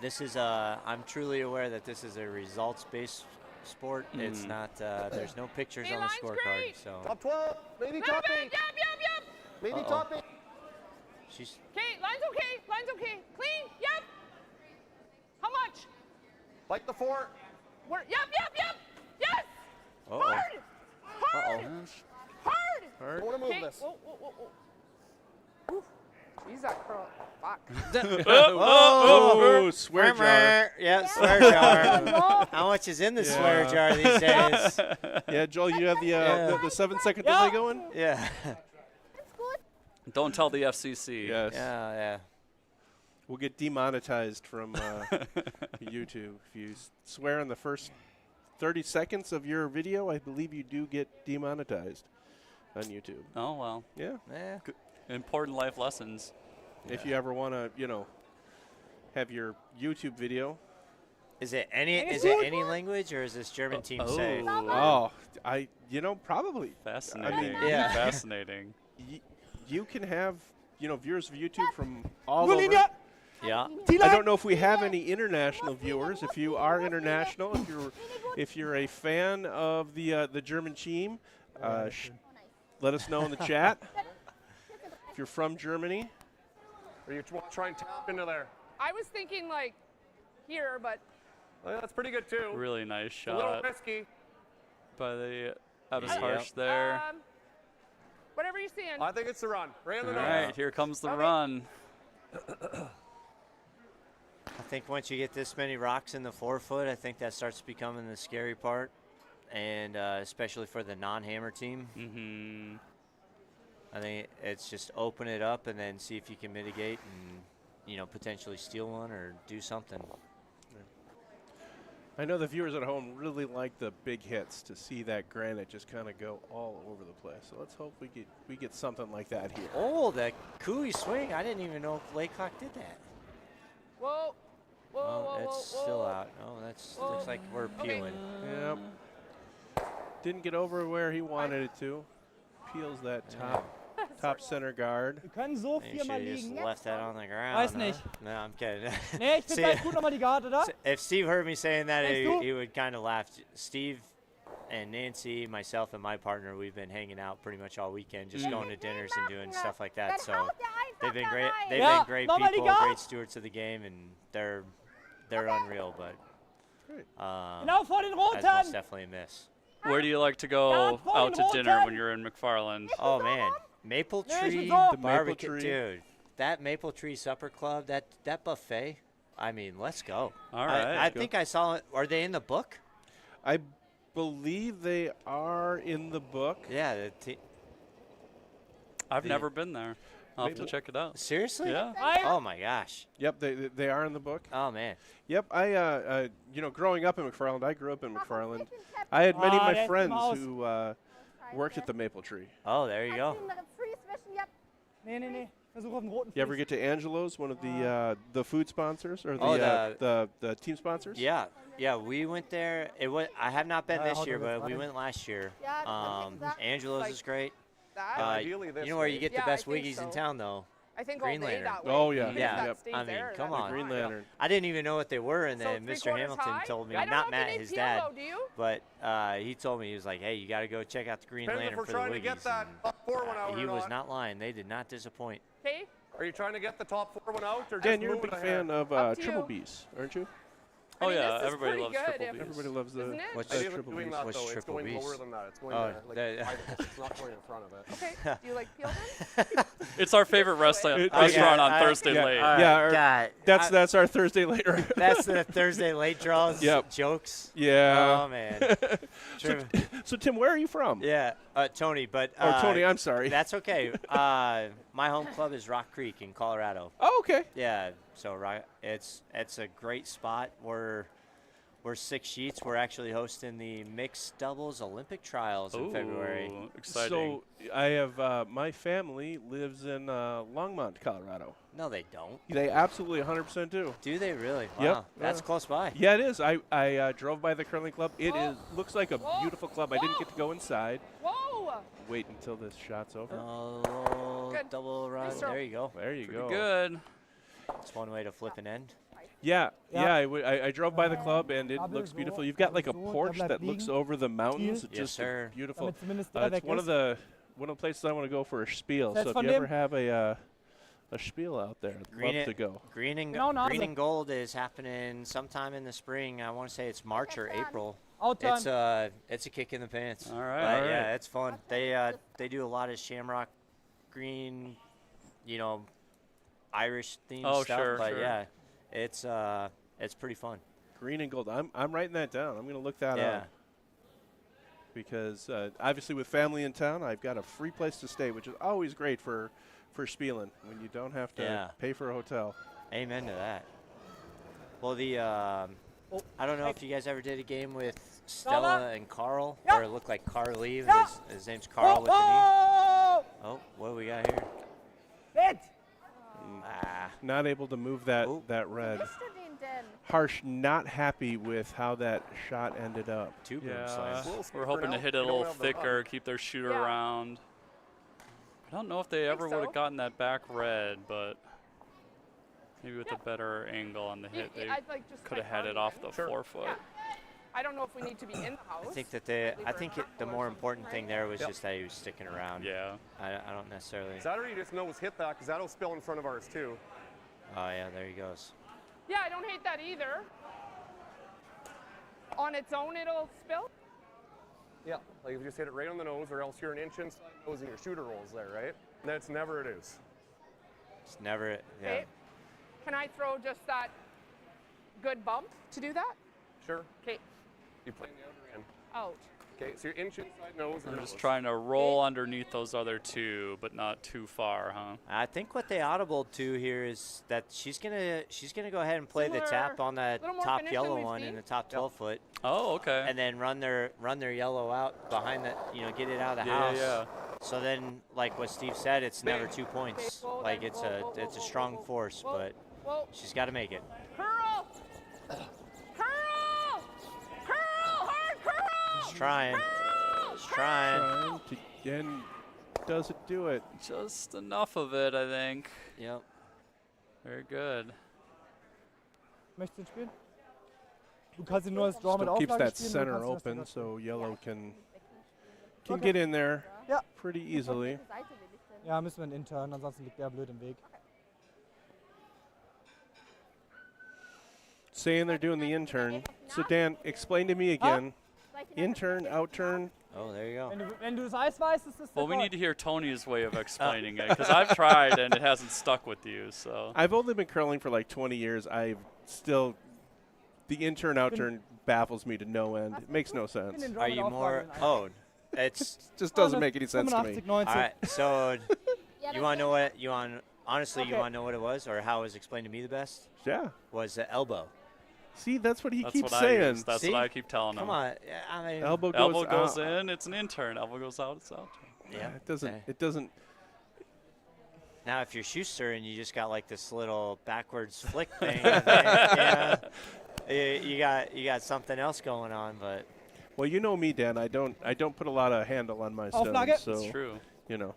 This is I'm truly aware that this is a results-based sport. It's not. There's no pictures Hey, on the line's scorecard. great. So Top 12, maybe Yep, top yep, 8, yep. maybe Uh-oh. top 8. she's. Okay, line's okay. Clean, yep. How much? Like the 4. Yep. Yes. Uh-oh. Hard. Hard. Don't want to move Okay. this. Whoa. Oof. Jeez, that curl. Fuck. Oh, swear jar. Yeah, swear jar. No. How much is in the Yeah. swear jar these days? Yeah, Joel, you have the 7-second Yeah. delay going? Yeah. Ist gut. Don't tell the FCC. Yes. Yeah. We'll get demonetized from YouTube. If you swear in the first 30 seconds of your video, I believe you do get demonetized on YouTube. Oh, well. Yeah. Yeah. Important life lessons. If you ever want to, have your YouTube video. Is it any language, or is this German team say? Oh, probably. Fascinating. Yeah. Fascinating. You can have, viewers of YouTube from all over. Yeah. I don't know if we have any international viewers. If you are international, if you're a fan of the German team, let us know in the chat. If you're from Germany, Or you want to try and tap into there? I was thinking like here, but Well, that's pretty good too. Really nice A little shot risky. by the Abbas Yep. Harsh there. whatever you're seeing. I think it's the run. Right on the All nose. right, here comes the Okay. run. I think once you get this many rocks in the forefoot, I think that starts becoming the scary part, and especially for the non-hammer team. Mm-hmm. I think it's just open it up and then see if you can mitigate and, potentially steal one or do something. I know the viewers at home really like the big hits to see that granite just kind of go all over the place. So let's hope we get something like that here. Oh, the cooey swing. I didn't even know if Laycock did that. Whoa. Whoa, Oh, whoa, whoa, it's whoa. still out. Oh, that's looks like we're Okay. peeling. Yep. Didn't get over where he wanted it to. Peels that top center guard. Wir können so You viermal should have just liegen. left that on the ground. Weiß huh? nicht. No, I'm kidding. Nee, ich See, finde gleich gut nochmal die Garde da. if Steve heard me saying that, Thanks, dude. he would kind of laugh. Steve and Nancy, myself, and my partner, we've been hanging out pretty much all weekend, just going to dinners and doing stuff like that. So they've been great. They've Ja, been great nochmal die people, Garde. great stewards of the game, and they're unreal. But Genau vor den that's most Roten. definitely a miss. Where do you like to go Ja, out to Roten. dinner when you're in McFarland? Oh man, Maple Nee, ich Tree bin so. The Maple barbecue, Tree. dude. That Maple Tree Supper Club, that buffet. I mean, let's go. All right, I let's go. think I saw it. Are they in the book? I believe they are in the book. Yeah. I've The- never been there. I'll have to Maple- check it out. Seriously? Yeah. Oh my gosh. Yep, they are in the book. Oh man. Yep, I growing up in McFarland, I grew up in McFarland. I had many of my der ist im friends Haus. who worked at the Maple Tree. Oh, there you go. Nee, nee, nee. Versuch auf den roten You ever Fuß. get to Angelo's, one of the food sponsors or Oh, the team sponsors? Yeah. Yeah, we went there. It was. I have not been this hold year, on, but we fine. went last year. Yeah, Angelo's Like is great. That? Ideally this you know where you way. get Yeah, the I best think wiggies in so. town, though. I think Green all day Lantern. that way. Oh, yeah. Even if Yeah. that Yep. stays I mean, there, come that'd on. be Green fine. Lantern. I didn't even know what they were, and So then Mr. three-quarters Hamilton high? told me, I don't not know if you Matt, need his peel, dad, though, do you? but he told me, he was like, hey, you got to go check out the Green Depends if Lantern we're for the trying to get wiggies. that and, top four one out he or was not. not lying. They did not disappoint. Okay. Are you trying to get the top four one out or Dan, just you're a move big it ahead? fan of Up to Triple you. B's, aren't you? Oh mean, yeah, this is everybody pretty loves good triple if- B's. Everybody loves the Isn't it? What's I didn't Triple doing B's. that What's though. It's Triple going B's? lower than that. It's going Oh, there. Like, that- it's not going in front of it. Okay. Do you like peel then? It's our favorite restaurant It- restaurant yeah, on Thursday yeah, late. Yeah, our- God, that's our Thursday later. that's the Thursday late draws Yep. jokes. Yeah. Oh man. So Tim, where are you from? Yeah, Tony, but Or Tony, I'm sorry. that's okay. My home club is Rock Creek in Colorado. Oh, okay. Yeah, so it's a great spot. We're 6 sheets. We're actually hosting the mixed doubles Olympic trials in February. Ooh, exciting. So I have my family lives in Longmont, Colorado. No, they don't. They absolutely 100% do. Do they really? Yep. Wow, that's Yeah. close by. Yeah, it is. I drove by the curling club. It Whoa. is looks like a Whoa. beautiful club. I didn't Whoa. get to go inside. Whoa. Wait until this shot's over. Oh, Good. double run. Nice throw. There you go. There you Pretty go. good. That's one way to flip an end. Yeah, Yeah. I drove by the club and it Double looks so, beautiful. You've got like a double so, porch double that looks liegen. over the mountains. Spiel. It's Yes, just sir. beautiful. Damit zumindest der It's weg one of ist. the places I want to go for a spiel. That's So if von you ever dem. have a spiel out there, I'd Green love it- to go. Green and Genau, Nase. green and gold is happening sometime in the spring. I want to say it's March or April. Outturn. It's a kick in the pants. All right, But all yeah, right. it's fun. They do a lot of shamrock green, Irish themed Oh, stuff. sure, But sure. yeah, it's pretty fun. Green and gold. I'm writing that down. I'm going to look that Yeah. up. Because obviously with family in town, I've got a free place to stay, which is always great for spieling when you don't have to Yeah. pay for a hotel. Amen to that. Well, I don't know if you guys ever did a game with Stella and Carl, Yeah. or it looked like Carly. Yeah. His name's Carl with the knee. Oh, what do we got here? Hit! Not able to move that red. Mr. Dean Den. Harsh, not happy with how that shot ended up. Two boom Yeah, slams. we're hoping to hit it a little thicker, keep their shooter Yeah. around. I don't know if they ever would have so. gotten that back red, but maybe with a better angle on the hit, they I'd like just could have try had it Carly off then. the forefoot. Yeah. I don't know if we need to be in the house. I think that the more important thing there was just that he was sticking around. Yeah. I don't necessarily. Saturday just knows hit that because that'll spill in front of ours too. Oh yeah, there he goes. Yeah, I don't hate that either. On its own, it'll spill. Yeah, like if you just hit it right on the nose, or else you're an inch inside the nose and your shooter rolls there, right? And that's never it is. It's never. Yeah. Okay. Can I throw just that good bump to do that? Sure. Okay, You play in the outer end. out. Okay, so you're inch inside nose or I'm nose. just trying to roll underneath those other two, but not too far, huh? I think what they audibled to here is that she's gonna go ahead and play the tap on that Little more top finish than yellow we've one seen. in the top 12 foot, Oh, okay. and then run their yellow out behind the, get it out of the Yeah, house. yeah. So then, like what Steve said, it's never 2 points. whoa, Like then, it's whoa, a strong force, whoa, but Whoa, she's got to make it. curl! Curl! Curl! Hard curl! She's trying. She's trying. Trying to, and does it do it? Just enough of it, I think. Yep. Very good. Möchtest du ihn spielen? Du kannst ihn nur als Draw mit Still keeps Auflage that spielen. center du kannst ihn open, als so yellow can Okay. get in there Ja. pretty easily. Welche Seite will ich denn? Ja, müssen wir einen intern, ansonsten liegt der blöd im Weg. Saying they're doing the intern. So Dan, explain to me again. Soll ich den Intern, outturn. Oh, there you go. Wenn du das Eis weißt, ist das der Well, we Call. need to hear Tony's way of explaining it, because I've tried and it hasn't stuck with you, so. I've only been curling for like 20 years. I've still, the intern, outturn baffles me to no end. It makes no Ich bin sense. den Draw Are mit you Auflage more? in einem. Oh, it's. Just Oh, doesn't das make any sense to me. 85, 90. All right. So Ja, you das want to know ist- what you want? Honestly, you Okay. want to know what it was, or how it was explained to me the best? Yeah. Was the elbow. See, that's what he That's keeps what I saying. use. That's See? what I keep telling him. Come on. I mean. Elbow goes, Elbow goes out. in, it's an intern. Elbow goes out, it's out. Yeah. It doesn't. Okay. It doesn't. Now, if you're Schuster and you just got like this little backwards flick thing, then, you got something else going on. But Well, you know me, Dan. I don't put a lot of handle on my stones. Auflage. So It's true.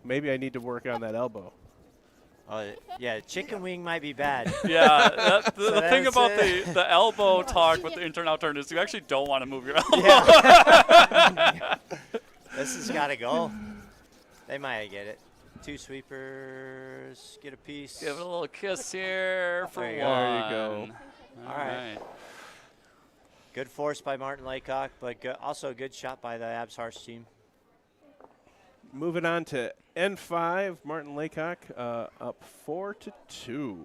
maybe I need to work on that elbow. yeah, chicken wing might be bad. Yeah, the So thing that's about it. the elbow talk with the intern outturn is you actually don't want to move your elbow. Yeah. This has got to go. They might get it. Two sweepers, get a piece. Give it a little kiss here for There you one. go. There you go. All All right. right. Good force by Martin Laycock, but also a good shot by the Abs Harsh team. Moving on to N5, Martin Laycock up 4-2.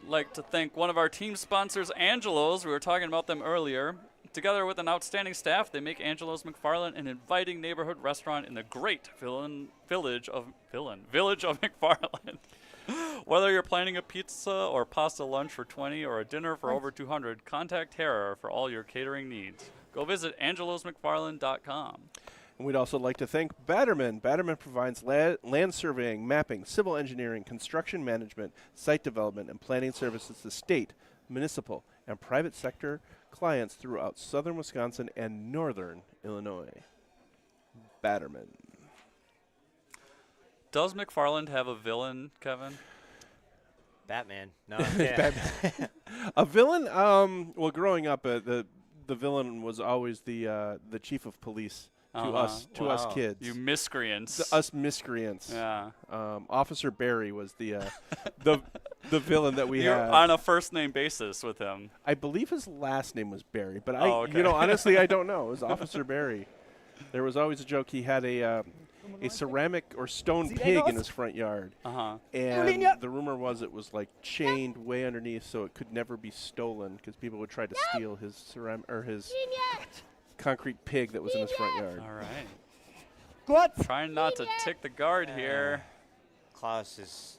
Like to thank one of our team sponsors, Angelo's. We were talking about them earlier. Together with an outstanding staff, they make Angelo's McFarland an inviting neighborhood restaurant in the great village of McFarland. Whether you're planning a pizza or pasta lunch for 20 or a dinner for over 200, contact Terra for all your catering needs. Go visit angelosmcfarland.com. And we'd also like to thank Batterman. Batterman provides land surveying, mapping, civil engineering, construction management, site development, and planning services to state, municipal, and private sector clients throughout southern Wisconsin and northern Illinois. Batterman. Does McFarland have a villain, Kevin? Batman. No. Yeah. A villain? Well, growing up, the villain was always the chief of police to us Wow. kids. You miscreants. Us miscreants. Yeah. Officer Barry was the the villain that we You're had. on a first name basis with him. I believe his last name was Barry, but Oh, okay. honestly, I don't know. It was Officer Barry. There was always a joke. He had a ceramic or stone pig in his front yard, Uh-huh. and the rumor was it was like chained way underneath, so it could never be stolen because people would try to steal his ceramic or his concrete pig that was in his front yard. All right. Gut! Trying not to tick the guard here. Klaus is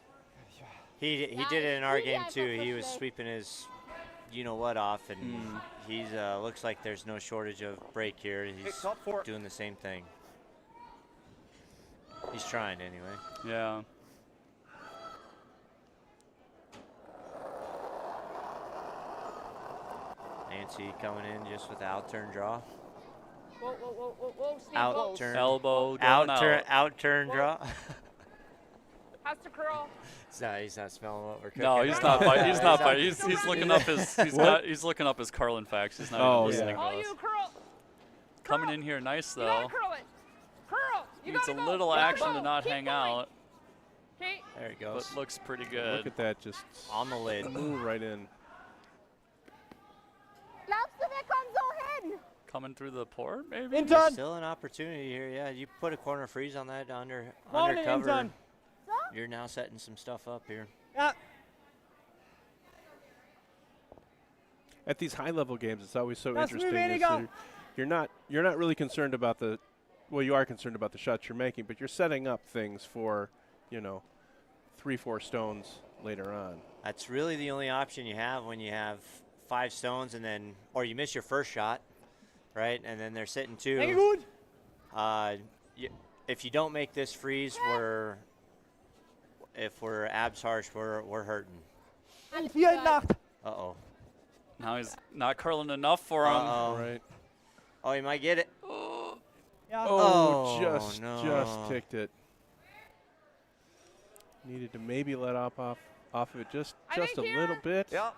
He did it in our game too. He was sweeping his you-know-what off, and he's looks like there's no shortage of break here. He's doing the same thing. He's trying anyway. Yeah. Nancy coming in just with the out-turn draw. Whoa, whoa, whoa, whoa, whoa. Stay Out close. turn. Elbow going Out-turn draw. Has to curl. He's not smelling what we're cooking. No, he's not. He's not. He's looking up his. He's looking up his Carlin facts. He's not even listening to All us. you curl. Coming in here nice You gotta though. curl it. Curl. You Needs a gotta go. little Keep action to going. not Keep hang going. out, Okay. There he goes. but looks pretty Look good. at that, just On the lid. move right in. Glaubst du, wir kommen so hin? Coming through the port, maybe. Intern. Still an opportunity here. Yeah, you put a corner freeze on that undercover. Intern. You're now setting some stuff up here. Ja. At these high-level games, it's always so Das interesting. will is weniger. that you're not really concerned about the, well, you are concerned about the shots you're making, but you're setting up things for, 3-4 stones later on. That's really the only option you have when you have 5 stones, and then, or you miss your first shot, right? And then they're sitting 2. Denke gut. If you don't make this freeze, if we're abs harsh, we're hurting. 4 in Nacht. Uh-oh. Now he's not curling enough for him. Uh-oh. Right. Oh, he might get it. Ja. Oh, Oh, just no. ticked it. Needed to maybe let off of it just I a think little here- bit. Yeah.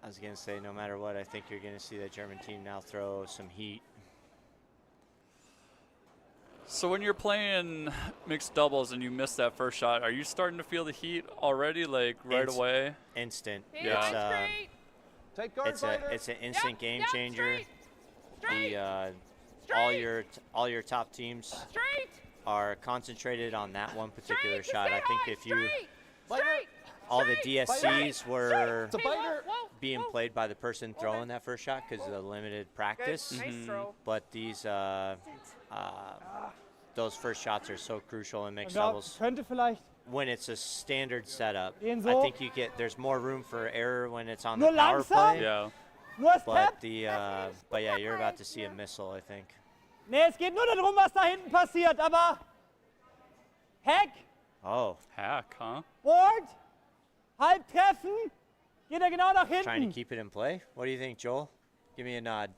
I was going to say, no matter what, I think you're going to see that German team now throw some heat. So when you're playing mixed doubles and you miss that first shot, are you starting to feel the heat already, like right away? Instant. Yeah. That's It's, great. Take guard, fighter. it's an instant game changer. Straight. All your top teams Straight. are concentrated on that one particular Straight. shot. Stay I think high. if you Straight. all the Straight. DSCs were It's a biter. being played by the person throwing that first shot because of the limited practice. Nice throw. But these those first shots are so crucial in mixed Ja, doubles. könnte vielleicht When it's a standard setup, Den I so. think there's more room for error when it's on Nur the power langsam. play. Yeah. nur das But Tap. but yeah, you're about to see a missile, I think. Nee, es geht nur darum, was da hinten passiert. Aber Hack, Oh, Hack, huh? Board, halb treffen, geht er genau nach trying to hinten. keep it in play. What do you think, Joel? Give me a nod.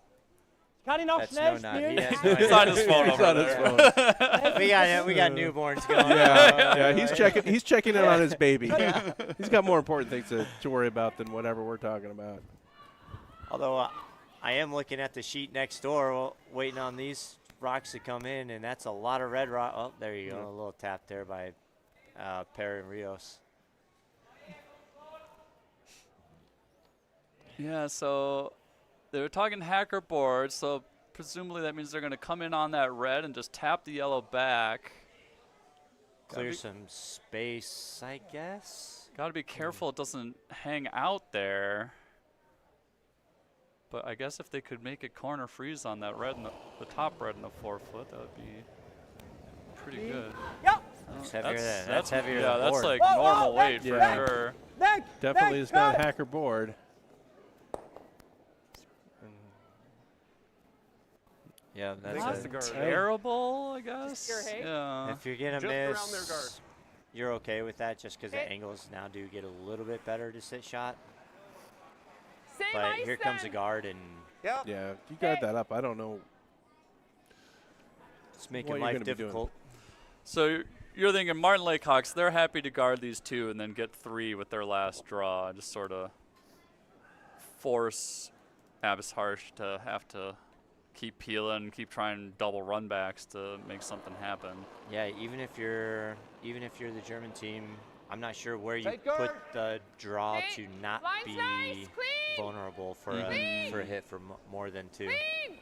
Ich kann ihn auch That's schnell no nod. spielen. He has no He's idea. on his phone He's over on his there. phone. we got newborns going. Yeah, he's checking in on his baby. He's got more important things to worry about than whatever we're talking about. Although I am looking at the sheet next door, waiting on these rocks to come in, and that's a lot of red rock. Oh, there you go, a little tap there by Perry and Rios. Yeah, so they were talking hacker boards, so presumably that means they're going to come in on that red and just tap the yellow back. Clear some space, I guess. Got to be careful it doesn't hang out there. But I guess if they could make a corner freeze on that red, in the top red in the 4-foot, that would be pretty good. Ja, That's heavier than that's heavier yeah, than that's board. like Whoa, whoa, normal back, weight for back. sure. weg, Definitely weg, is not a weg. hacker board. Yeah, That's that's the a, guard. Terrible, I guess. your hay? Yeah. if you're gonna Just around their miss, guard. you're okay with that just because the Okay. angles now do get a little bit better to sit shot. Same But ice here comes a then. guard, and Yeah. Yeah, if you guard that up, I don't know. it's making What you're life gonna be doing. difficult. So you're thinking Martin Laycox, they're happy to guard these 2 and then get 3 with their last draw. Just sort of force Abs Harsh to have to keep peeling, keep trying double run backs to make something happen. Yeah, even if you're the German team, I'm not sure where you Take put guard. the draw Hey, to not line's be nice, clean. vulnerable for Mhm. a hit for more than 2. Clean.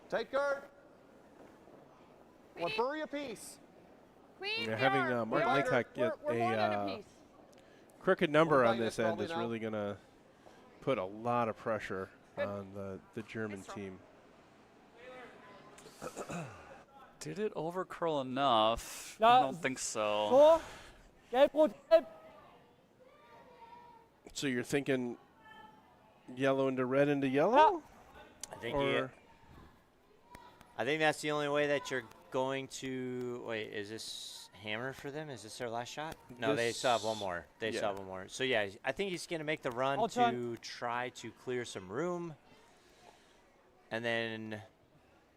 Take guard. One Clean. bury a piece. Clean. Yeah, we having are. Martin We are. Laycock get We're a, one and a piece. crooked number We're on biting this us end probably is now. really going to put a lot of pressure Good. on the German Nice throw. team. Did it over curl enough? I Ja, don't think so. So. Gelb, rot, gelb. So you're thinking yellow into red into yellow? I think Or I think that's the only way that you're going to. Wait, is this hammer for them? Is this their last shot? No, they still have one more. They still have one more. So yeah, I think he's going to make the run All to done. try to clear some room, and then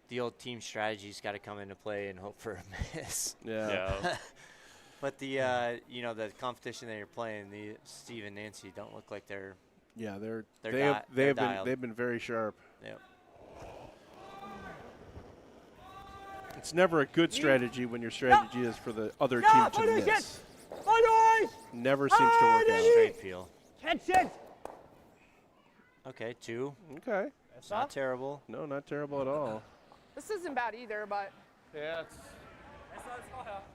the old team strategy's got to come into play and hope for a miss. Yeah. But the the competition that you're playing, the Steve and Nancy don't look like they're. yeah, They're they've dialed. been very sharp. Yep. It's never a good strategy when your strategy is for the other team to miss. Never seems to work out. Straight peel. Catch it. Okay, 2. Okay. It's not terrible. No, not terrible at all. This isn't bad either, but Yeah, it's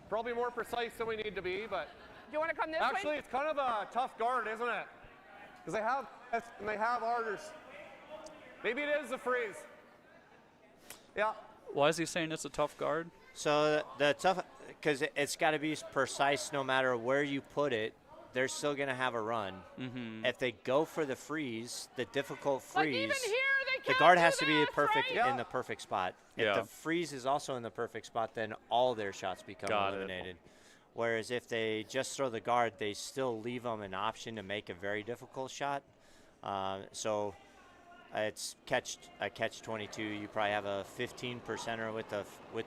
probably more precise than we need to be, but do you want to come this actually way? it's kind of a tough guard, isn't it? Because they have S and they have R's. Maybe it is the freeze. Yeah. Why is he saying it's a tough guard? So the tough, because it's got to be precise no matter where you put it. They're still going to have a run. Mm-hmm. If they go for the freeze, the difficult Like freeze, even here, they the can't guard do has to be this, perfect right? in the perfect spot. Yeah. If the freeze is also in the perfect spot, then all their shots become Got it. eliminated. Whereas if they just throw the guard, they still leave them an option to make a very difficult shot. So it's a catch 22. You probably have a 15%er with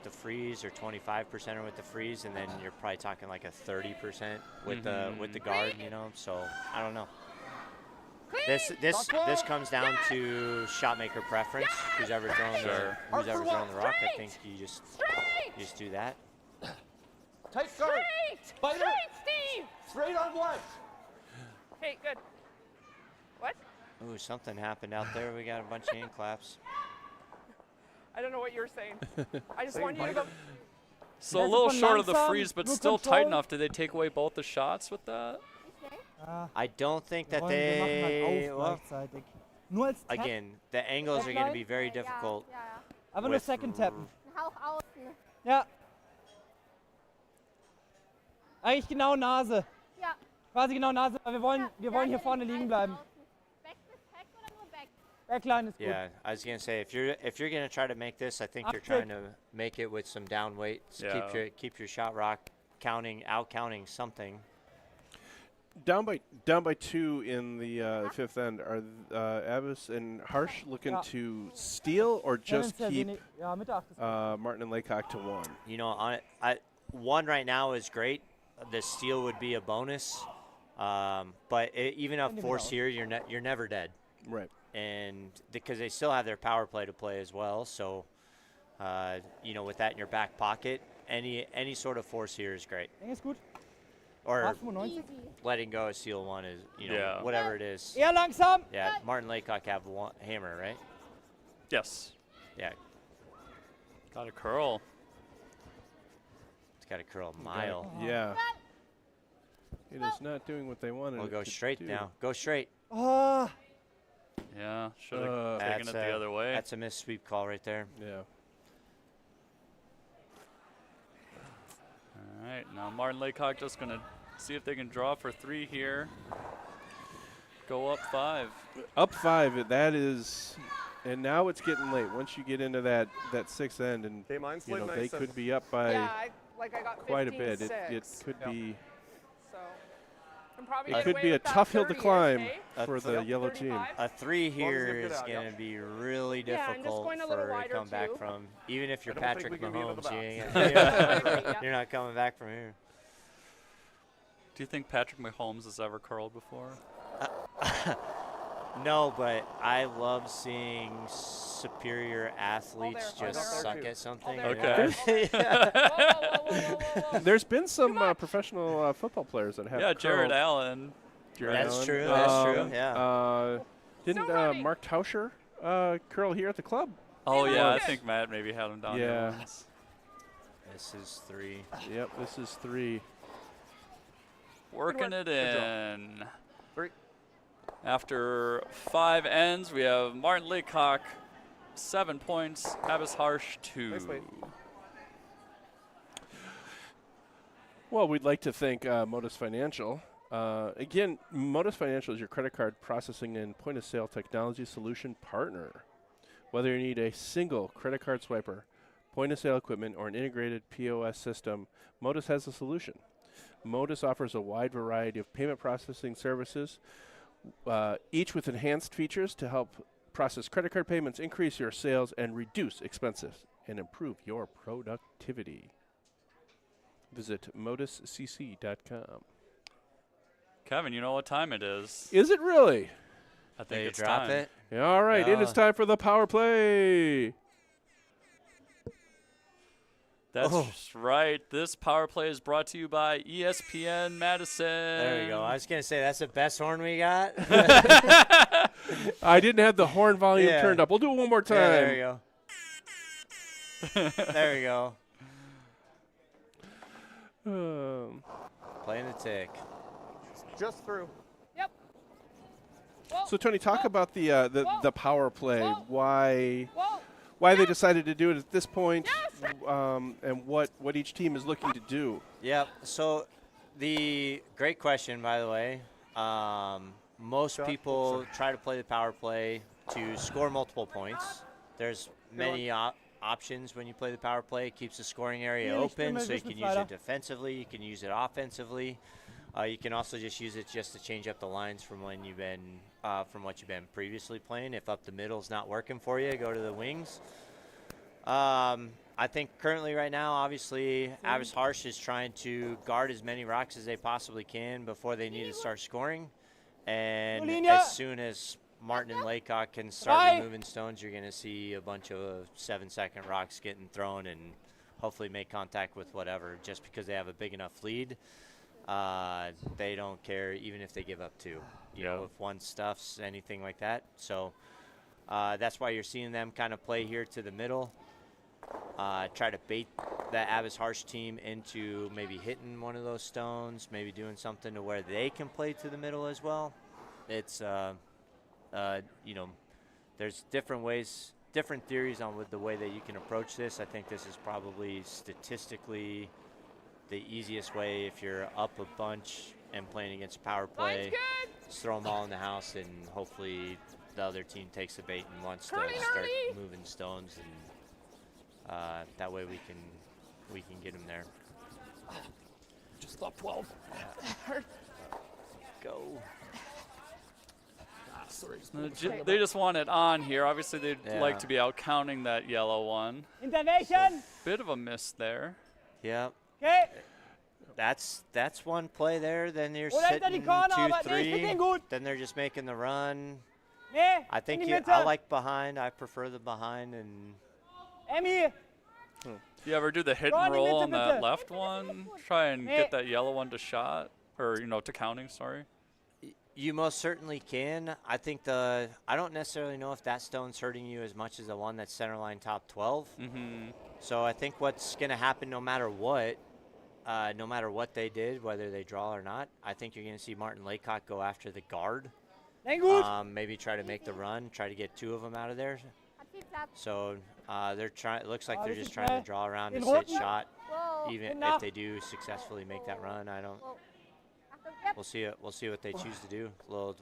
the freeze, or 25%er with the freeze, and then you're probably talking like a 30% with the guard. So I don't know. This comes down to shot maker preference. Who's ever thrown the rock? I think you just do that. Tight guard. Straight, Steve. Straight on what? Okay, good. What? Ooh, something happened out there. We got a bunch of hand claps. I don't know what you're saying. I just want you to go. So a Guys, little it's short of the langsam, freeze, but nur still tight Control. enough. Did they take away both the shots with that? I don't think that Wir they. machen halt Well, auf gleichzeitig. Nur als Tap. again, the angles are going to be very difficult. Ja, ja. Einfach nur with Second tappen. Ein Hauch außen. Ja. Eigentlich genau Nase. Ja. Quasi genau Nase, aber wir wollen hier den vorne liegen Kreis bleiben. außen. Back bis Heck oder nur Back? Backline ist gut. Yeah, I was gonna say if you're gonna try to make this, I think you're Achtung. trying to make it with some down weight. Yeah. Keep your shot rock out counting something. Down by 2 in the fifth end. Are Abbas and Harsh looking Ja. to steal or Ja, just wenn's ja keep wenig- Ja, Mitte 8 ist gut. Martin and Laycock to 1? On it, one right now is great. The steal would be a bonus, but even up force here, you're never dead. Right. And because they still have their power play to play as well, so with that in your back pocket, any sort of force here is great. Eng ist gut. Or 8,95. Easy. letting go of steal 1 is Yeah. whatever it is. Eher langsam. Yeah, Martin Laycock have one hammer, right? Yes. Yeah, Got a curl. it's got to curl a mile. Yeah. It is not doing what they wanted. We'll it go to straight do. now. Go straight. Oh, Yeah. Should have taken it That's the other way. That's a missed sweep call right there. Yeah. All right. Now Martin Laycock just gonna see if they can draw for 3 here. Go up 5. Up 5. That is, and now it's getting late. Once you get into that sixth end, and Okay, mine's they nice could be up by Yeah, I got quite a bit. 15-6. It could be. So I'm probably It get could away be a with that tough hill to 30-ish, climb eh? for the yellow team. 35? A 3 long as here you get is out, going yeah. to be really Yeah, I'm just difficult going a for little to wider come back too. from. Even if you're I don't think Patrick we can be in the Mahomes, you box. ain't- I agree, yeah. you're not coming back from here. Do you think Patrick Mahomes has ever curled before? No, but I love seeing superior athletes there, all just there. suck at something. All there. Okay. Whoa, whoa, whoa. There's been some much. professional football players that have. Yeah, Jared curled. Allen. Jared That's Allen. true, that's true, yeah. Didn't So funny. Mark Tauscher curl here at the club? Oh Hey, yeah, I look. think Matt maybe had him down Yeah. there once. This is 3. Yep, this is 3. Working work. it in. 3. After 5 ends, we have Martin Laycock, 7 points. Abbas Harsh, 2. Nice weight. Well, we'd like to thank Modus Financial. Again, Modus Financial is your credit card processing and point-of-sale technology solution partner. Whether you need a single credit card swiper, point-of-sale equipment, or an integrated POS system, Modus has a solution. Modus offers a wide variety of payment processing services, each with enhanced features to help process credit card payments, increase your sales, and reduce expenses, and improve your productivity. Visit moduscc.com. Kevin, you know what time it is. Is it really? I think They it's drop time. it. All right, it is time for the power play. That's right. This power play is brought to you by ESPN Madison. There we go. I was going to say, that's the best horn we got. I didn't have the horn volume Yeah. turned up. We'll do it one more time. Yeah, there we go. There we go. Playing the tick. Just through. Yep. Whoa. So, Tony, talk about the power play. Whoa. Why Whoa. they decided to do it at this point, Yes. and what each team is looking to do. Yep. So the great question, by the way. Most people try to play the power play to score multiple points. There's many options when you play the power play. It keeps the scoring area open, so you can use it defensively. You can use it offensively. You can also just use it just to change up the lines from when you've been from what you've been previously playing. If up the middle's not working for you, go to the wings. I think currently right now, obviously, Avis Harsh is trying to guard as many rocks as they possibly can before they need to start scoring. And as soon as Martin and Laycock can start removing stones, you're going to see a bunch of 7-second rocks getting thrown and hopefully make contact with whatever. Just because they have a big enough lead, they don't care even if they give up 2. You know, if one stuffs, anything like that. So that's why you're seeing them kind of play here to the middle. Try to bait the Avis Harsh team into maybe hitting one of those stones, maybe doing something to where they can play to the middle as well. It's, you know, there's different ways, different theories on with the way that you can approach this. I think this is probably statistically the easiest way if you're up a bunch and playing against a power play. Just throw them all in the house, and hopefully the other team takes the bait and wants to start moving stones, and that way we can get them there. Just stop 12. Go. Sorry. They just want it on here. Obviously, they'd like to be out counting that yellow one. Intervention. Bit of a miss there. Yep. Okay. That's one play there. Then you're Oder hinter die sitting Corner, aber nee, 2-3. ich finde den gut. Then they're just making the run. Nee, I think in die I Mitte. like behind. I prefer the behind. And Emmy. You ever do the hit Go and on in roll Mitte, on that bitte. left one? Try and get that yellow one to shot, or to counting. Sorry. you most certainly can. I think I don't necessarily know if that stone's hurting you as much as the one that's center line top 12. Mm-hmm. So I think what's going to happen no matter what they did, whether they draw or not, I think you're going to see Martin Laycock go after the guard. Maybe try to make the run, try to get two of them out of there. So they're trying. It looks like they're just trying to draw around a sit shot. Even if they do successfully make that run, I don't. We'll see it. We'll see what they choose to do. Little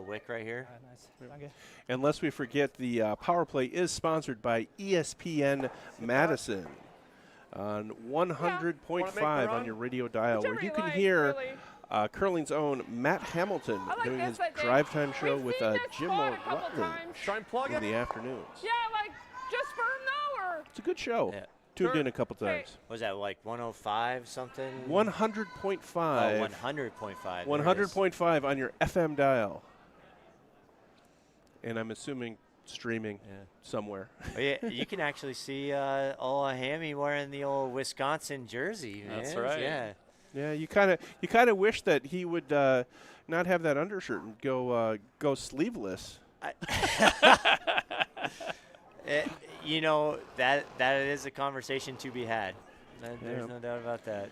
wick right here. And lest we forget, the Power Play is sponsored by ESPN Madison on 100.5 on your radio dial, where you can hear curling's own Matt Hamilton doing his drive time show with Jim Rutledge in the afternoons. Yeah, like just firm though, or It's a good show. Yeah. Tuned in a couple times. Was that like 105 something? 100.5. Oh, 100.5. 100.5 on your FM dial. And I'm assuming streaming somewhere. Oh, yeah, you can actually see old Hammy wearing the old Wisconsin jersey, man. That's right. Yeah. Yeah, you kind of wish that he would not have that undershirt and go sleeveless. You know, that is a conversation to be had. There's no doubt about that.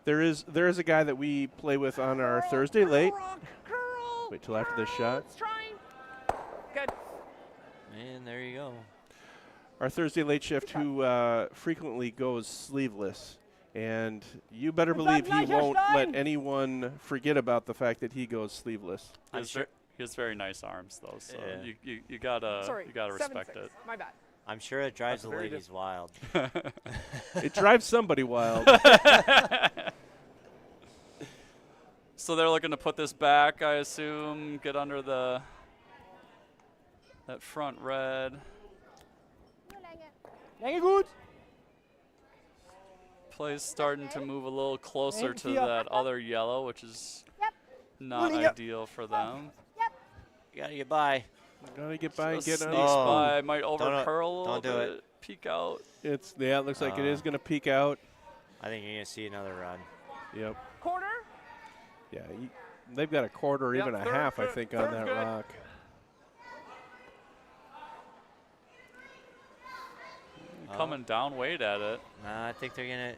There is a guy that we play with on our Thursday late. Wait till after this shot. good. Man, there you go. Our Thursday late shift who frequently goes sleeveless. And you better It's believe he gleicher won't let Stein. anyone forget about the fact that he goes sleeveless. I'm sure. He has very nice arms, though, so Yeah. you gotta Sorry, you gotta respect 7-6. it. My bad. I'm sure it drives That's the very ladies wild. It drives somebody wild. So they're looking to put this back, I assume, get under that front red. Nur Länge. Länge gut. Play's starting to move a little closer Maybe to here. that other yellow, which is Yep. not Yep. ideal for them. Yep. You gotta get by. Gotta get by and Just get sneaks on. by, might Don't overcurl a little don't do bit, it. peek out. It looks like it is going to peek out. I think you're gonna see another run. Yep. Quarter. Yeah, they've got a quarter, Yep, even a third half, I good, think, on third that good. rock. Coming down weight at it. Nah, I think you're gonna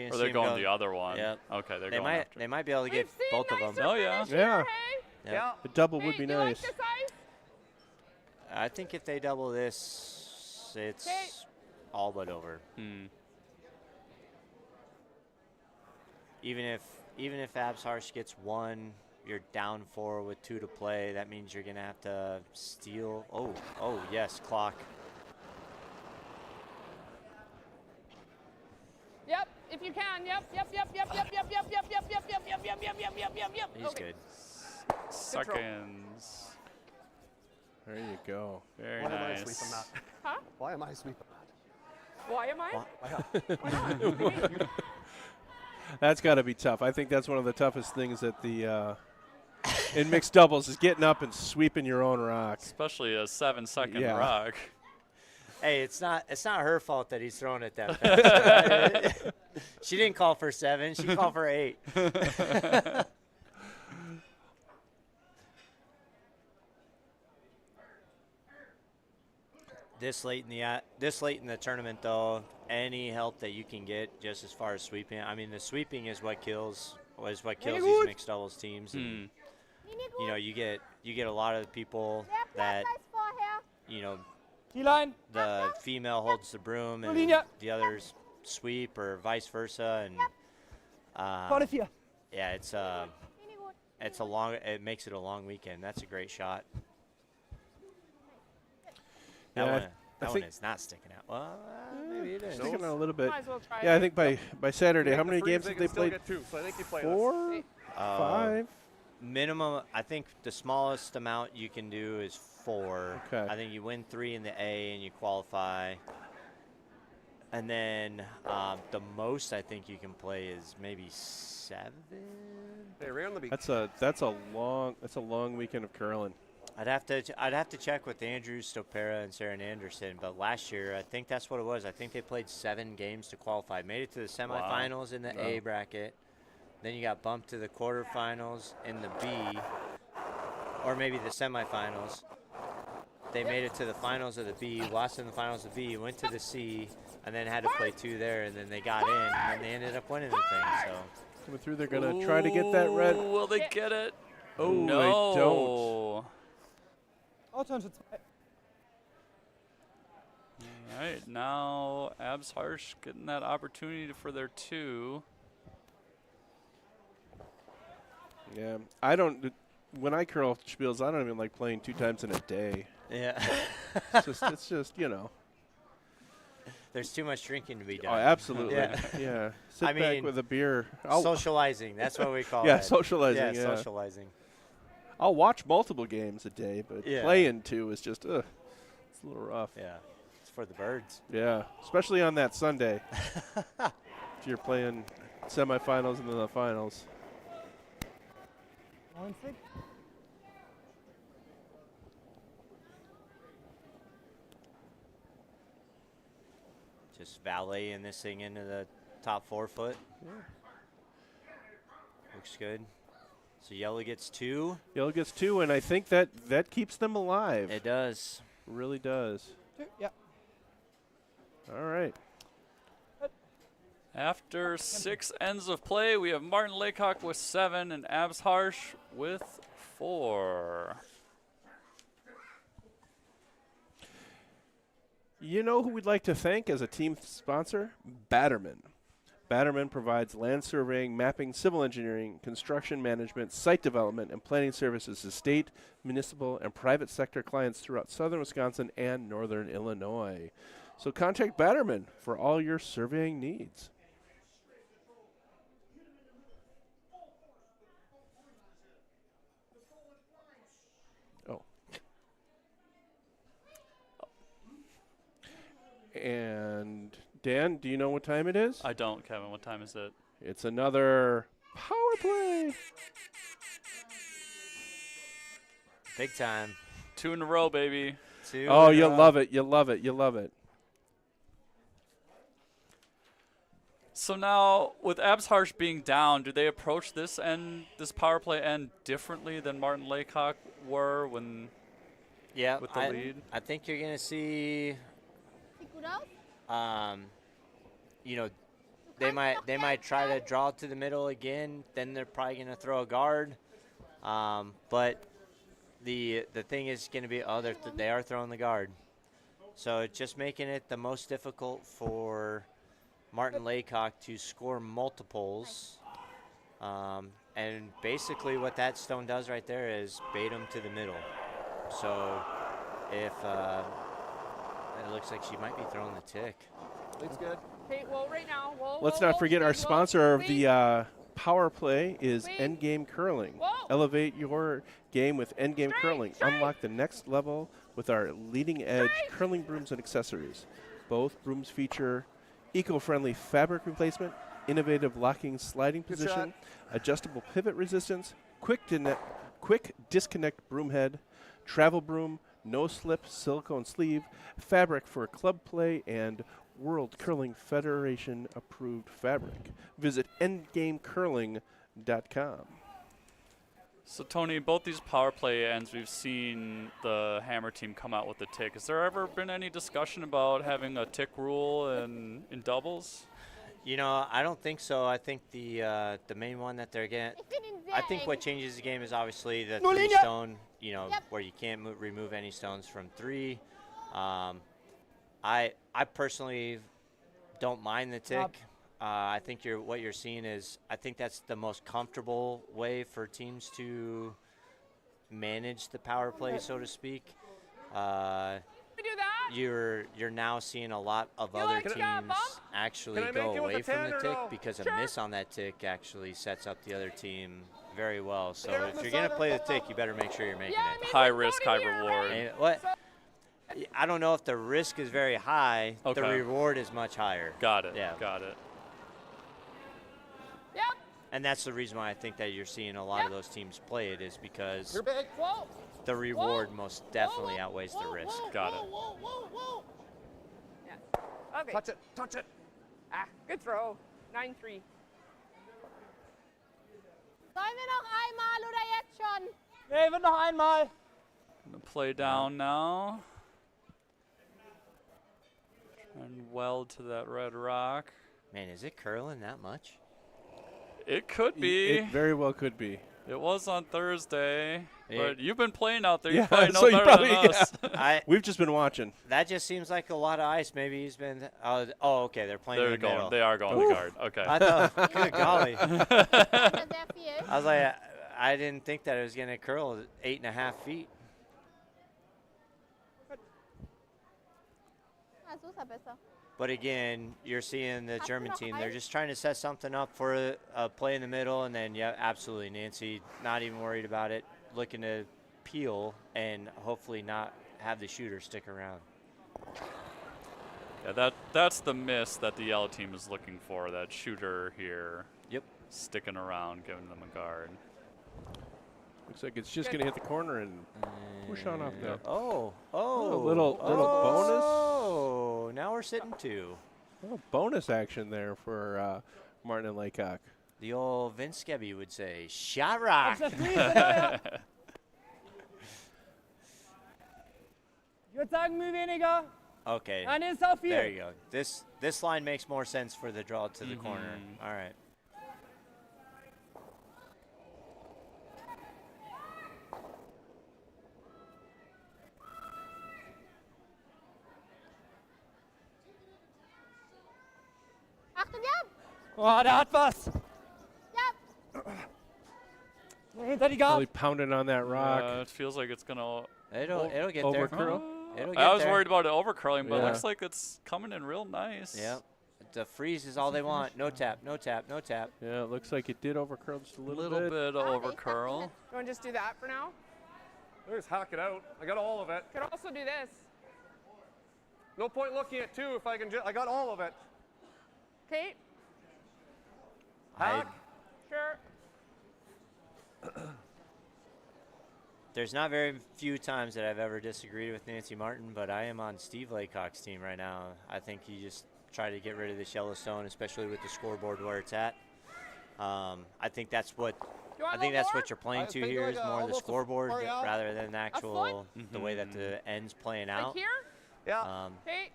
Or see they're him going go. the other one. Yep. Okay, they're They going might after. they might be able to get We've seen both of them. nicer Oh, yeah. finish Yeah. here, hey? Yep. Yeah. A double would Hey, be do you like nice. this ice? I think if they double this, it's Okay. all but over. Hmm. Even if Abs Harsh gets one, you're down 4 with 2 to play. That means you're gonna have to steal. Oh yes, clock. Yep. If you can. Yep. He's Okay. good. Seconds. There you go. Very Why am I nice. sweeping that? Huh? Why am I sweeping that? Why am I? Wha- Why not? That's got to be tough. I think that's one of the toughest things at the in mixed doubles is getting up and sweeping your own rock. Especially a 7-second Yeah. rock. Hey, it's not her fault that he's throwing it that fast. She didn't call for 7. She called for 8. This late in the tournament, though, any help that you can get, just as far as sweeping. I mean, the sweeping is what kills these mixed doubles teams. And, Hmm. Linie you know, gut. you get a lot of people Der that Platz als vorher. you know T-line. the female holds the broom and Linie. the others sweep, or vice versa, and Vorne 4. yeah, it's Linie gut. it makes it a long weekend. That's a great shot. Yeah, That I one think- is not sticking out. Well, maybe it is. Sticking out a little bit. Might as well try Yeah, I it. think by Saturday, Make how the many freeze, games they have can they still played? get 2, so I think you play less. 4, Uh, 5. Minimum, I think the smallest amount you can do is 4. Okay. I think you win 3 in the A and you qualify. And then the most I think you can play is maybe 7. Hey, right on the beat. That's a long weekend of curling. I'd have to check with Andrew Stopera and Sarah Anderson, but last year I think that's what it was. I think they played 7 games to qualify. Made it to the semifinals in the A bracket. Then you got bumped to the quarterfinals in the B, or maybe the semifinals. They made it to the finals of the B, lost in the finals of the B, went to the C, and then had to play 2 there, and then they got in, and then they ended up winning the thing. So Coming through, they're going to try to get that red. Ooh, will they get it? Oh, no. they don't. Ausläufer 2. All right, now Abs Harsh getting that opportunity for their 2. Yeah, when I curl spiels, I don't even like playing 2 times in a day. yeah, It's just there's too much drinking to be Oh, done. absolutely. Yeah. Yeah. Sit I back mean, with a beer. Socializing, that's what we call Yeah, it. socializing, yeah. Socializing. I'll watch multiple games a day, but Yeah. playing 2 is just it's a little rough. Yeah, it's for the birds. Yeah, especially on that Sunday. If you're playing semifinals and then the finals. 90. Just valeting this thing into the top 4 foot. Looks good. So yellow gets 2. Yellow gets 2, and I think that keeps them alive. It does. Really does. 2. Yeah. All right. After 6 ends of play, we have Martin Laycock with 7 and Abs Harsh with 4. You know who we'd like to thank as a team sponsor? Batterman. Batterman provides land surveying, mapping, civil engineering, construction management, site development, and planning services to state, municipal, and private sector clients throughout southern Wisconsin and northern Illinois. So contact Batterman for all your surveying needs. Oh. And Dan, do you know what time it is? I don't, Kevin. What time is it? It's another power play. Big time. 2 in a row, baby. Oh, you love it. You love it. You love it. So now, with Absharsh being down, do they approach this power play end differently than Martin Laycock were when Yeah, with the lead? I think you're going to see, Sieht gut aus. you know, they might try to draw to the middle again. Then they're probably going to throw a guard. But the thing is going to be, they are throwing the guard. So it's just making it the most difficult for Martin Laycock to score multiples. And basically what that stone does right there is bait them to the middle. So if it looks like she might be throwing the tick. Lead's good. Okay, well, right now, Let's not forget our sponsor of the power play is Endgame Curling. Whoa. Elevate your game with Endgame Straight, Curling. straight. Unlock the next level with our leading edge curling brooms and accessories. Both brooms feature eco-friendly fabric replacement, innovative locking sliding position, adjustable pivot resistance, quick disconnect broom head, travel broom, no slip silicone sleeve, fabric for club play, and World Curling Federation approved fabric. Visit endgamecurling.com. So, Tony, both these power play ends, we've seen the Hammer team come out with the tick. Has there ever been any discussion about having a tick rule in doubles? You know, I don't think so. I think the main one that they're getting, Ich bin ihn sehr I think eng. what changes the game is obviously the Null 3 Linie. stone, you know, Yep. where you can't remove any stones from 3. I personally don't mind the tick. I think what you're seeing is, I think that's the most comfortable way for teams to manage the power play, so to speak. We do that? You're now seeing a lot of You other like teams that, Mom? actually Can I go make it with away a from 10 the or tick no? because a Sure. miss on that tick actually sets up the other team very well. So Here on if the you're going to side play the of- tick, you better make sure you're making Yeah, I it. mean, High with risk, Tony high here, reward. right? And what? I don't know if the risk is very high. Okay. The reward is much higher. Got it. Yeah. Got it. Yep. And that's the reason why I think that you're seeing a lot of those teams play it, is because You're big. Whoa. the reward most definitely Whoa, outweighs the whoa, risk. whoa, Got whoa, it. Whoa, whoa, whoa. Yes. Okay. Touch it. Touch it. Ah, good throw. 9-3. Sollen wir noch einmal oder jetzt schon? Nee, wird noch einmal. Gonna play down now. And weld to that red rock. Man, is it curling that much? It could be. It very well could be. It was on Thursday. Yeah. But you've been playing out there. Yeah, You probably know so you better probably- than us. We've just been watching. That just seems like a lot of ice. Maybe he's been. Okay, they're playing. They're in the going. middle. They are going to guard. Okay. I thought, good golly. Sehr, sehr viel. I was like, I didn't think that it was going to curl 8.5 feet. Ah, so ist er besser. But again, you're seeing the Hast du German noch team. They're Eis? just trying to set something up for a play in the middle, and then yeah, absolutely, Nancy, not even worried about it, looking to peel and hopefully not have the shooter stick around. Yeah, that's the miss that the yellow team is looking for. That shooter here. Yep. Sticking around, giving them a guard. Looks like it's just going to hit the corner and push on off there. Oh, little bonus. Oh, now we're sitting 2. Oh, bonus action there for Martin and Laycock. The old Vince Skebby would say, shot rock. Ist das fließt, ja. Ich würde sagen, Mühe weniger. Okay. Nein, ist auch viel. There you go. This line makes more sense for the draw to the corner. All right. Achtung, ja! Oh, der hat was. Yep. Hinter die Really Guard. pounding on that rock. It feels like it's gonna. It'll get over there. curl? It'll get I was there. worried about it overcurling, but it Yeah. looks like it's coming in real nice. Yep. The freeze is all they want. No tap, no tap, no tap. Yeah, it looks like it did overcurl just a A little, little bit Oh, over curl. You want to just do that for now? Just hack it out. I got all of it. Could also do this. No point looking at two if I can I got all of it. Kate? Hack. Sure. There's not very few times that I've ever disagreed with Nancy Martin, but I am on Steve Laycock's team right now. I think he just tried to get rid of this Yellowstone, especially with the scoreboard where it's at. I think that's what You want I think a little that's more? what you're playing I to think here like is a- more the almost a scoreboard four, yeah. rather than the actual the way that Mm-hmm. the end's playing Like out. here? Yeah. Kate?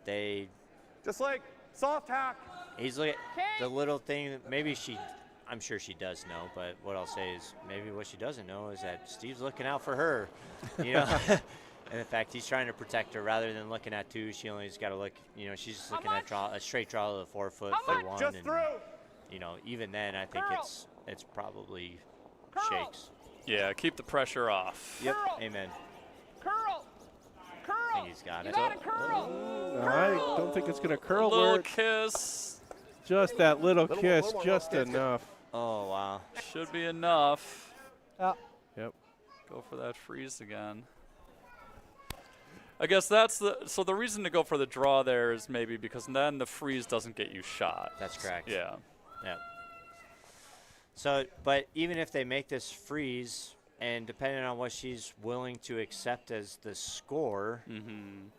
They Just like soft hack. he's looking Okay. the little thing that maybe I'm sure she does know, but what I'll say is maybe what she doesn't know is that Steve's looking out for her, you know. And in fact, he's trying to protect her rather than looking at two. She only's got to look, you know, she's just How looking at much? a straight draw to the 4 foot How for much? one. Just and, through. you know, even then, I think Curl. it's probably Curl. shakes. Yeah, keep the pressure off. Yep. Curl. Amen. Curl. Curl. I think he's got You it. got to curl. I don't think it's going to curl. Little Where kiss. just that little Little- kiss, little more just kiss. enough. Oh wow. Should be enough. Ja. Yep. Go for that freeze again. I guess that's the reason to go for the draw there is maybe because then the freeze doesn't get you shot. That's correct. Yeah. Yep. So, but even if they make this freeze, and depending on what she's willing to accept as the score,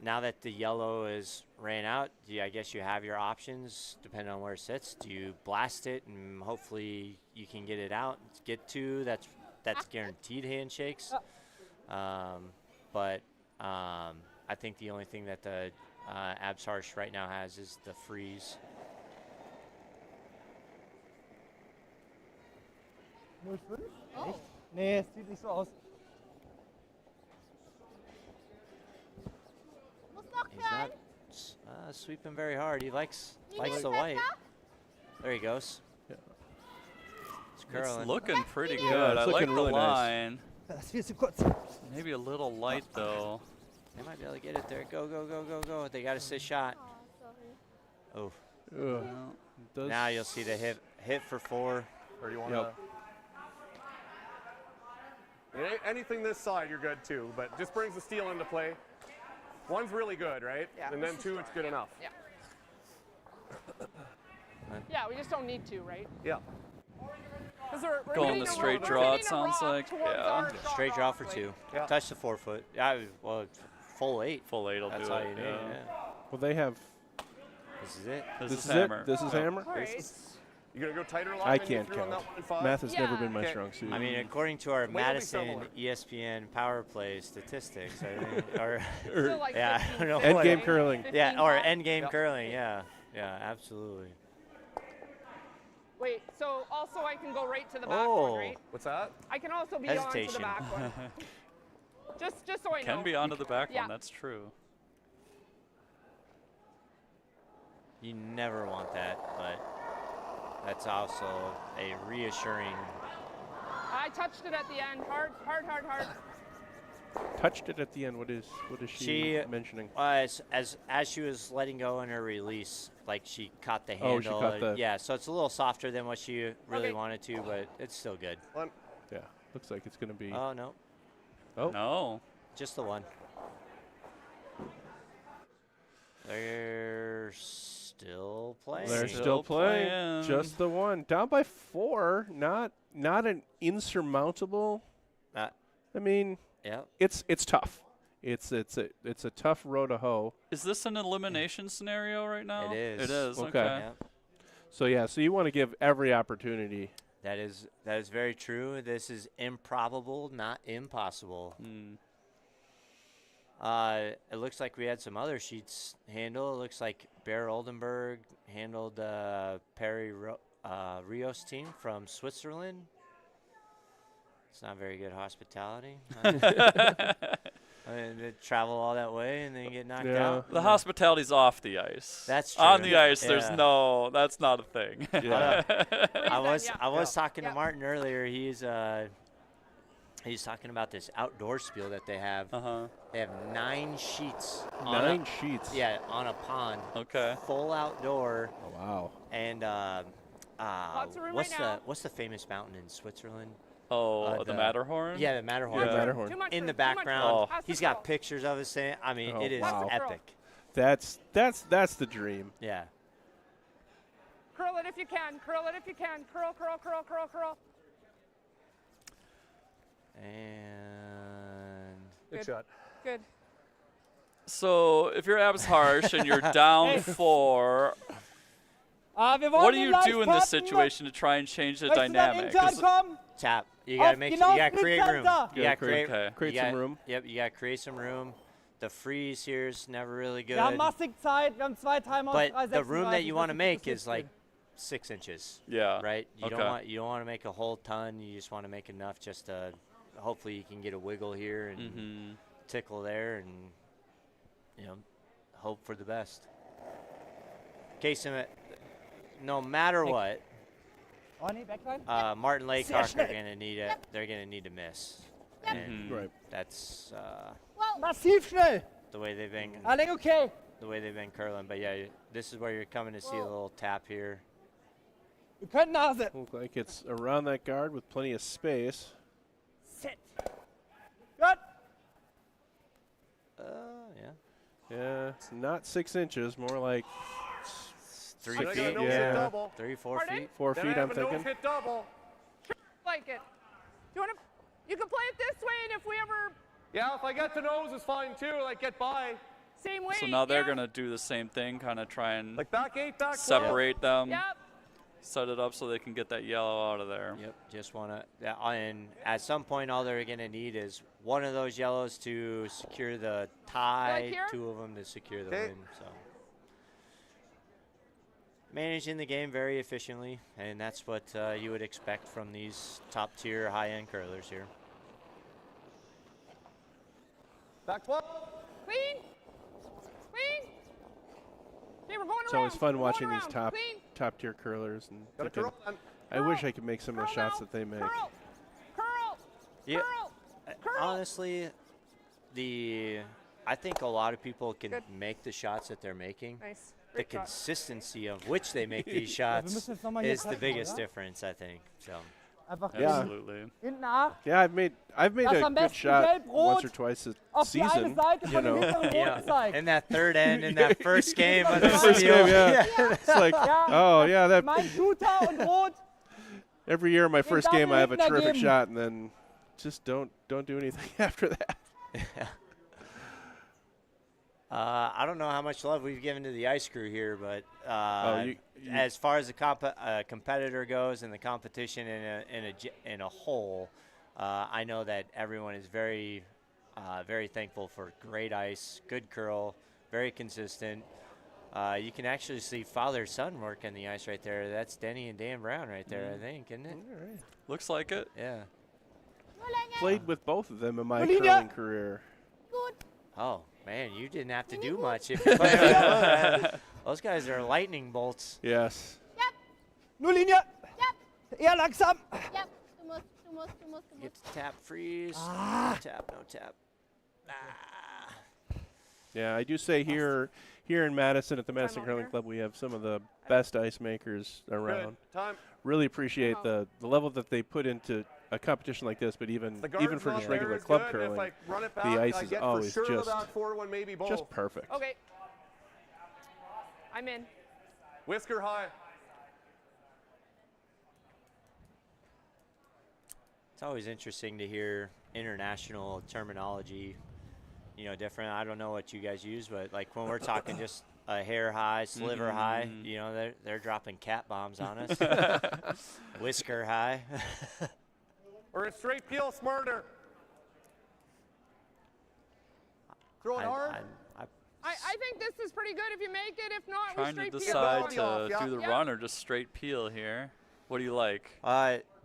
now that the yellow is ran out, I guess you have your options depending on where it sits. Do you blast it and hopefully you can get it out, get two? That's guaranteed handshakes. But I think the only thing that the Abs Harsh right now has is the freeze. Echt? Nee, es sieht nicht so aus. Muss noch He's not klein. sweeping very hard. He likes Wie the geht's white. besser? There he goes. Yeah. It's curling. It's looking pretty Yeah, good. it's I like looking the really nice. line. Das ist viel zu kurz. Maybe a little light though. They might be able to get it there. Go, go, go, go, go. They got a sit shot. Oh, sorry. Oh, Ugh. Does- now you'll see the hit for 4. Or do you want Yep. anything this side, you're good too. But just brings the steel into play. One's really good, right? Yeah. And then two, it's good enough. Yeah. Yeah, we just don't need to, right? Yeah. Because we're Going hitting the a straight rock- draw, we're it hitting a sounds rock like. towards Yeah. our Straight draw for rock, 2. Yeah. Touch the 4 foot. Yeah, well, full 8. Full 8 will That's do all it. you need. yeah. Yeah. Well, they have. This is it. This, This is is hammer. it. This is hammer. All right. You gonna go tighter line? I than you can't threw on count. that 1-5? Math has never Yeah. been my Okay. strong suit. I mean, according to our Way to be Madison similar. ESPN power play statistics, I think, or Still like yeah, I 15, don't know End what game it- curling. 15 yeah, or high. end game Yep. curling. Yeah, yeah, absolutely. Wait, so also I can go right to the back Oh. one, right? What's that? I can also be on to the Hesitation. back one. just so I know. Can be onto the back Yeah. one. That's true. You never want that, but that's also a reassuring. I touched it at the end. Hard, hard, hard, hard. Touched it at the end. What is she She- mentioning? As she was letting go in her release, like she caught the handle. Oh, she caught the- Yeah, so it's a little softer than what she really Okay. wanted to, but it's still good. One. Yeah, looks like it's going to be. Oh no, Oh. No. just the one. They're still playing. They're Still still playing. playing. Just the one. Down by 4. Not an insurmountable. Uh, I mean, yeah. it's tough. It's a tough row to hoe. Is this an elimination scenario right now? It is. It is. Okay. Okay. Yeah. So you want to give every opportunity. That is very true. This is improbable, not impossible. Mm. It looks like we had some other sheets handle. It looks like Bear Oldenburg handled Perry Rios team from Switzerland. It's not very good hospitality. And they travel all that way and then get knocked Yeah. out. The hospitality's off the ice. That's true. On the ice, there's Yeah. no. That's not a thing. Yeah. I was Yeah. I was talking to Yeah. Martin earlier. He's talking about this outdoor spiel that they have. Uh-huh. They have 9 sheets. Nine sheets. Yeah, on a pond. Okay. Full outdoor. Oh, wow. And Lots of room right now. what's the famous mountain in Switzerland? Oh, the Matterhorn? Yeah, the Matterhorn. Yeah. Matterhorn. Too much In room, the too much background, room. Pass the he's got curl. pictures of it saying. I mean, Oh, it is wow. epic. That's the dream. Yeah. Curl it if you can. Curl it if you can. Curl, curl, curl, curl, curl. And Good Good. shot. Good. So if you're Abs Harsh and you're down 4, Wir wollen what do den you live do in this tappen. situation to try and change the Möchtest du dann dynamic? intern 'Cause- kommen? tap. You Auf gotta make. You genau gotta create room. Center. You Gotta gotta create. okay. Create you some gotta- room. Yep. You gotta create some room. The freeze here is never really good. Wir haben massig Zeit, wir haben 2 Timeouts, But 3:36. the room that you want to Lass uns make das is like spielen. 6 inches. Yeah. Right. You Okay. don't want to make a whole ton. You just want to make enough just to. Hopefully you can get a wiggle here and Mm-hmm. tickle there and hope for the best. Case in it, no matter what, Oh nee, Backline. Martin Sehr Laycock are schnell. gonna need they're gonna need to miss, Yep. and Right. that's Whoa. Massiv schnell. the way they've been Alec, okay. curling. But yeah, this is where you're coming to see a little tap here. Wir können Nase. Look like it's around that guard with plenty of space. Sit. Gut. Yeah, Yeah, it's not 6 inches, more like 3 Then I got a feet, nose yeah. hit double. 3-4 Pardon? feet. 4 Then feet, I have I'm a nose thinking. hit double. Like it. You want to? You can play it this way, and if we ever Yeah, if I get to nose, it's fine too. Like get by. same way. So now they're yeah. gonna do the same thing, kind of try and Like back 8, back 12. separate them, Yep. set it up so they can get that yellow out of there. Yep, just want to, and at some point, all they're going to need is one of those yellows to secure the tie, here? 2 of them to secure the Okay. win. So managing the game very efficiently, and that's what you would expect from these top-tier, high-end curlers here. Back 12. Clean. Clean. Okay, we're going It's around. always fun We're watching going these around. Clean. top tier curlers, and Got a thinking, curl. And I wish I could make some of the Curl shots now. that they make. Curl. Curl. Yeah, Curl. Curl. honestly, I think a lot of people can Good. make the shots that they're making. Nice. The Great shot. consistency of which they make these wir shots müssen jetzt noch mal hier is the treffen, biggest oder? difference, I think. So. Einfach Yeah. Absolutely. hinten 8. Yeah, I've made Das a am good besten shot gelb-rot once or twice this Auf die eine season. Seite You von dem know, hinteren Yeah, Rot zeigt. in that third end, in that first game of the First steal. game, yeah. It's like, Ja. oh yeah, that Mein Shooter und Rot. every year in my first Double game I have a Hitler terrific game. shot, and then just don't do anything after that. I don't know how much love we've given to the ice crew here, but you- as far as the competitor goes and the competition in a whole, I know that everyone is very thankful for great ice, good curl, very consistent. You can actually see father-son work on the ice right there. That's Denny and Dan Brown right there, I think, isn't it? Looks like it. Yeah. Nur länger. Played with both of them in my Olivia. curling career. Gut. Oh, man, you didn't have to do much if you play with those. Those guys are lightning bolts. Yes. Nur Linie. Yep. Eher langsam. Yep. Du musst. Get to tap, freeze. No tap, no tap. Yeah, I do say here in Madison at the Madison over Curling here. Club we have some of the best ice makers Good. around. Time. Really appreciate Oh. the level that they put into a competition like this, but even The even for guard's just not regular there is club good. curling, If I run it back, the ice I is get always for sure just that forward one, maybe both. just perfect. Okay. I'm in. Whisker high. It's always interesting to hear international terminology, different. I don't know what you guys use, but like when we're talking just a hair high, sliver high, they're dropping cat bombs on us. Whisker high. Or a straight peel smarter. Throw it hard. I think this is pretty good if you make it. If not, Trying we to straight decide peel. to Yeah. do the Yeah. run or just straight peel here. What do you like?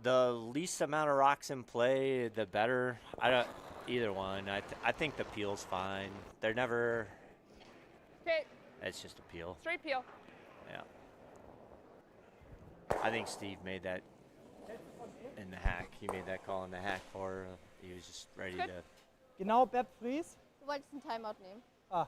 The least amount of rocks in play, the better. Either one. I think the peel's fine. They're never. Okay, It's just a peel. straight peel. Yeah. I think Steve made that in the hack. He made that call in the hack for. He was just ready Good. to. Genau, Beb, freeze. Du wolltest einen Timeout nehmen. Ah,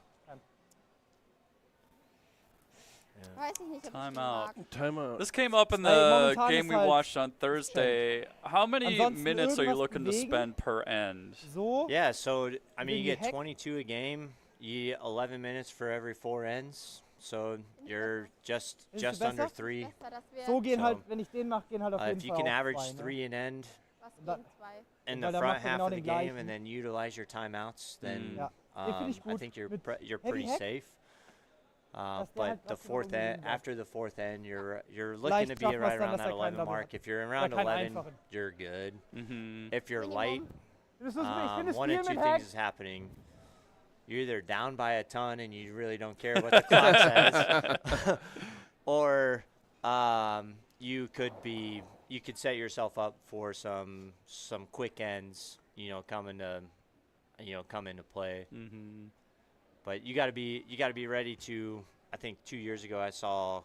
Weiß ich nicht, ob ich den Timeout. mag. Timeout. This came up in Hey, the momentan game ist we halt watched on Thursday. How many Ansonsten minutes are you irgendwas looking to bewegen. spend per end? so. Yeah. So I mean, you Wegen get die Hack. 22 a game. You get 11 minutes for every 4 ends. So you're just Ist just besser? under 3. Besser, dass wir So gehen So, halt, wenn ich den mache, gehen halt auf jeden If you Fall can auch average 2, ne? 3 an end was Da- gehen 2. in Weil the da front macht er half genau of the den game gleichen. and then utilize your timeouts, then Ja. Den finde ich I gut. think you're Mit you're Heavy pretty Hack, safe. dass der But halt the trotzdem fourth irgendwie end, liegen bleibt. after the fourth end, you're looking Vielleicht to be schaffen wir right es dann, around dass that er keinen 11 Double mark. hat. If you're Oder around keinen 11, einfachen. you're good. Mm-hmm. If you're light, Das ist, ich finde das one or Spiel two mit Hack. things is happening. You're either down by a ton and you really don't care what the clock says, or you could set yourself up for some quick ends, come into play. Mm-hmm. But you got to be ready to. I think 2 years ago I saw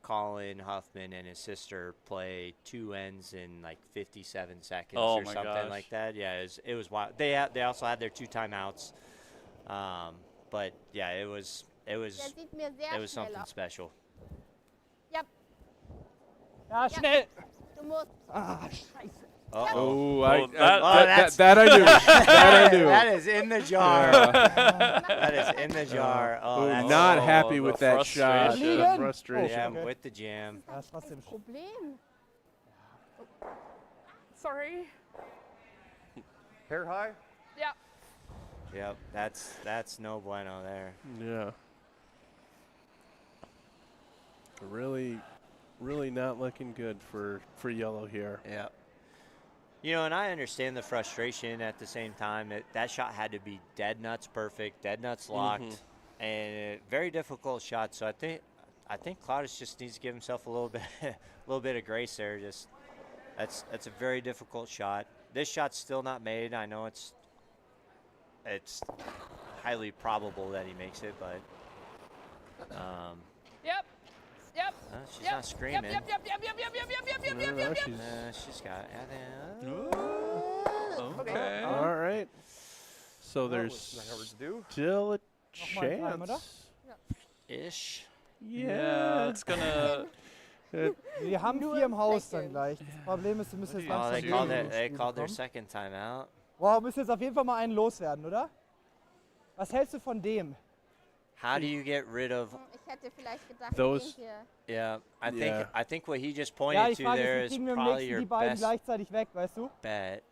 Colin Huffman and his sister play 2 ends in like 57 seconds Oh or my something gosh. like that. Yeah, it was wild. They also had their 2 timeouts, but yeah, it was Der sieht mir sehr schnell something aus. special. Ja, Ja, schnell. du musst. Ah, scheiße. Uh-oh. Oh, that- that I knew. That I knew. That is in the jar. Yeah. That is in the jar. Oh, Oh, that's not Oh, happy the with that shot. frustration. The Liegen. frustration. yeah, okay. with the jam. Ja, ist trotzdem schlimm. Problem. Sorry. Hair high. Yeah. Yep, that's no bueno there. Yeah. Really, really not looking good for yellow here. Yeah. And I understand the frustration at the same time. That shot had to be dead nuts perfect, dead nuts locked, and a very difficult shot. So I think Claudius just needs to give himself a little bit of grace there. Just that's a very difficult shot. This shot's still not made. I know it's highly probable that he makes it, but Yep. Yep. she's Yep. not screaming. Yep. Yep. Yep. Yep. Yep. Yep. Yep. Yep. Yep. Yep. Yep. No, Yep. Yep. she's- She's got Okay. all right. So That there's was not hard to do. still a Noch mal einen Time, oder? chance. ish. Yeah, it's gonna. Wir haben Nur 4 im Haus lächeln. dann gleich. Das Problem ist, wir müssen jetzt Oh, Oh, langsam they Dude. called ins they Spiel called their kommen. second timeout. Boah, wir müssen jetzt auf jeden Fall mal einen loswerden, oder? Was hältst du von dem? How do you get rid of? Ich hätte vielleicht gedacht, Those- den hier. Yeah, Yeah. I think what he just Ja, pointed die to Frage there ist, wie is kriegen wir am probably nächsten your die beiden best gleichzeitig weg, weißt du? bet.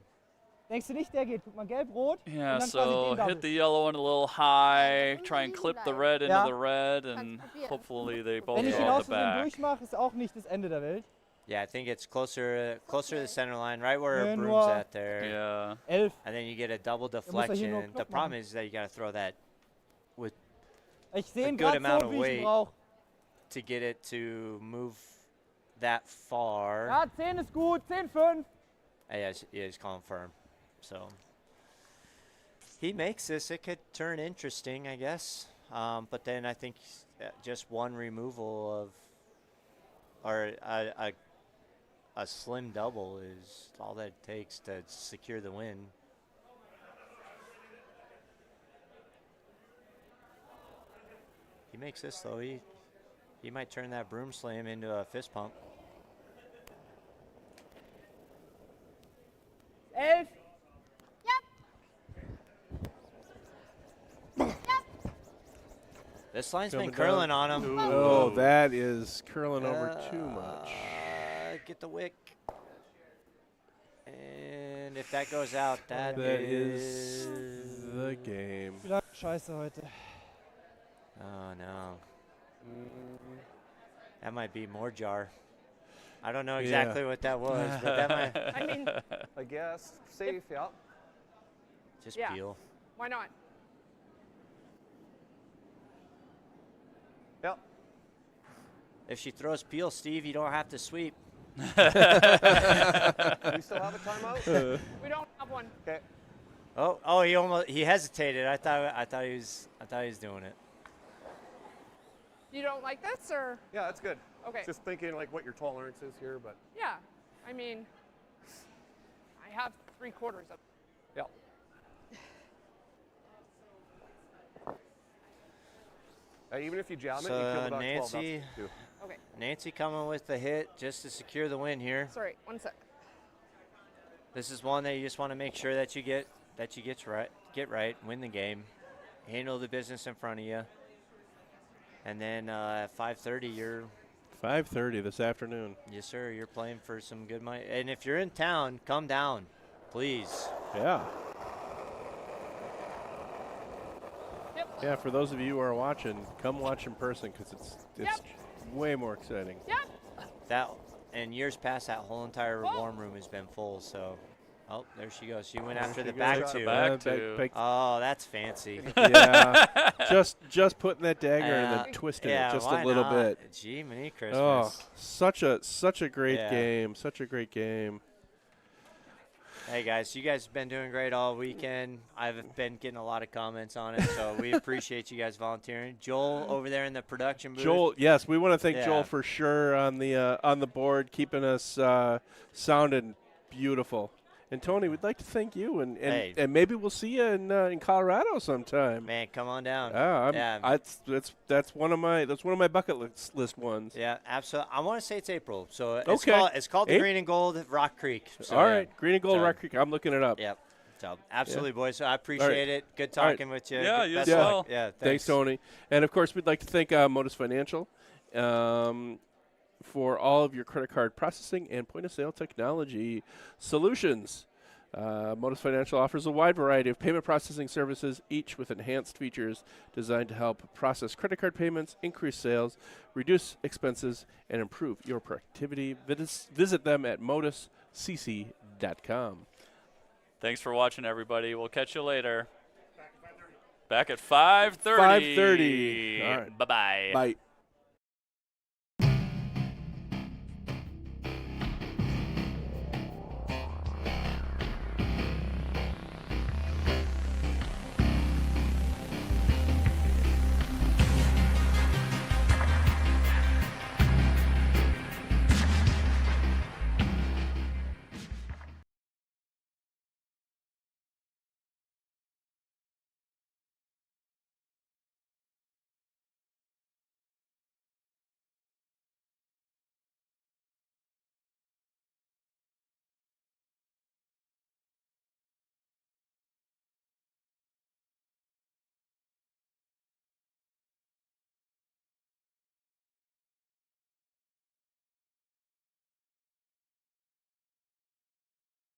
Denkst du nicht, der geht? Guck mal, gelb-rot. Yeah, und dann so quasi den hit the Double. yellow one a little high, try and clip the red into Yeah. the red, and Kannst probieren. hopefully they both Wenn ich ihn go on aus the Versehen back. durchmache, ist auch nicht das Ende der Welt. Yeah, I think it's closer to the center line, right where Yeah, Broom's nur- at there. Yeah. 11. And then you get a double muss er hier nur deflection. The Klopp problem machen. is that you got to throw that Ich sehe ihn good gerade amount so, of wie ich weight. ihn brauche. to get it to move that far. Ja, 10 ist gut, 10-5. Yeah, he's calling firm. So he makes this. It could turn interesting, I guess. But then I think just one removal of, or a slim double is all that it takes to secure the win. He makes this though. He might turn that broom slam into a fist pump. 11. This line's Coming been curling down. on him. Oh, that is curling over too much. Get the wick. And if that goes out, That is the game. Wieder scheiße heute. Oh no. That might be more jar. I don't know exactly what that was, but that might I mean, I guess. Safe, yeah. just Yeah. peel. why not? Yep. If she throws peel, Steve, you don't have to sweep. Do we still have a timeout? We don't have one. Okay. Oh, he hesitated. I thought he was doing it. You don't like this, or? Yeah, that's good. Okay. Just thinking like what your tolerance is here, but Yeah. I mean, I have 3/4 of. yeah. Even if you jam it, you So, kill about 12. Nancy- That's good, too. Okay. Nancy coming with the hit just to secure the win here. Sorry. 1 sec. This is one that you just want to make sure that you get right, win the game, handle the business in front of you, and then at 5:30 you're 5:30 this afternoon. yes sir, you're playing for some good money. And if you're in town, come down, please. Yeah. Yep. Yeah, for those of you who are watching, come watch in person because it's Yep. way more exciting. Yep. That in years past, that whole entire Oh. warm room has been full. So, oh, there she goes. She went after she the goes. back Got two. back two. Oh, that's fancy. Yeah, just putting that dagger and Yeah. then twisting Yeah, it just why a little not? bit. Gee, mini Oh, Christmas. such a great Yeah. game, such a great game. Hey guys, you guys have been doing great all weekend. I've been getting a lot of comments on it, so we appreciate you guys volunteering. Joel over there in the production booth. Joel, yes, we want to thank Yeah. Joel for sure on the board, keeping us sounding beautiful. And Tony, we'd like to thank you, and Hey. and maybe we'll see you in Colorado sometime. Man, come on down. Yeah, that's one of my bucket list ones. Yeah, absolutely. I want to say it's April, so it's Okay. called the April. Green and Gold Rock Creek. So, All yeah. right, Green and Gold So- Rock Creek. I'm looking it up. Yep. So absolutely, boys. So I appreciate it. Good All right. talking with you. Yeah, Good- you best as of luck. well. Yeah, Thanks, Tony. And of course, we'd like to thank Modus Financial for all of your credit card processing and point of sale technology solutions. Modus Financial offers a wide variety of payment processing services, each with enhanced features designed to help process credit card payments, increase sales, reduce expenses, and improve your productivity. Visit them at moduscc.com. Thanks for watching, everybody. We'll catch you later. Back at 5:30. 5:30. All right. Bye-bye. Bye.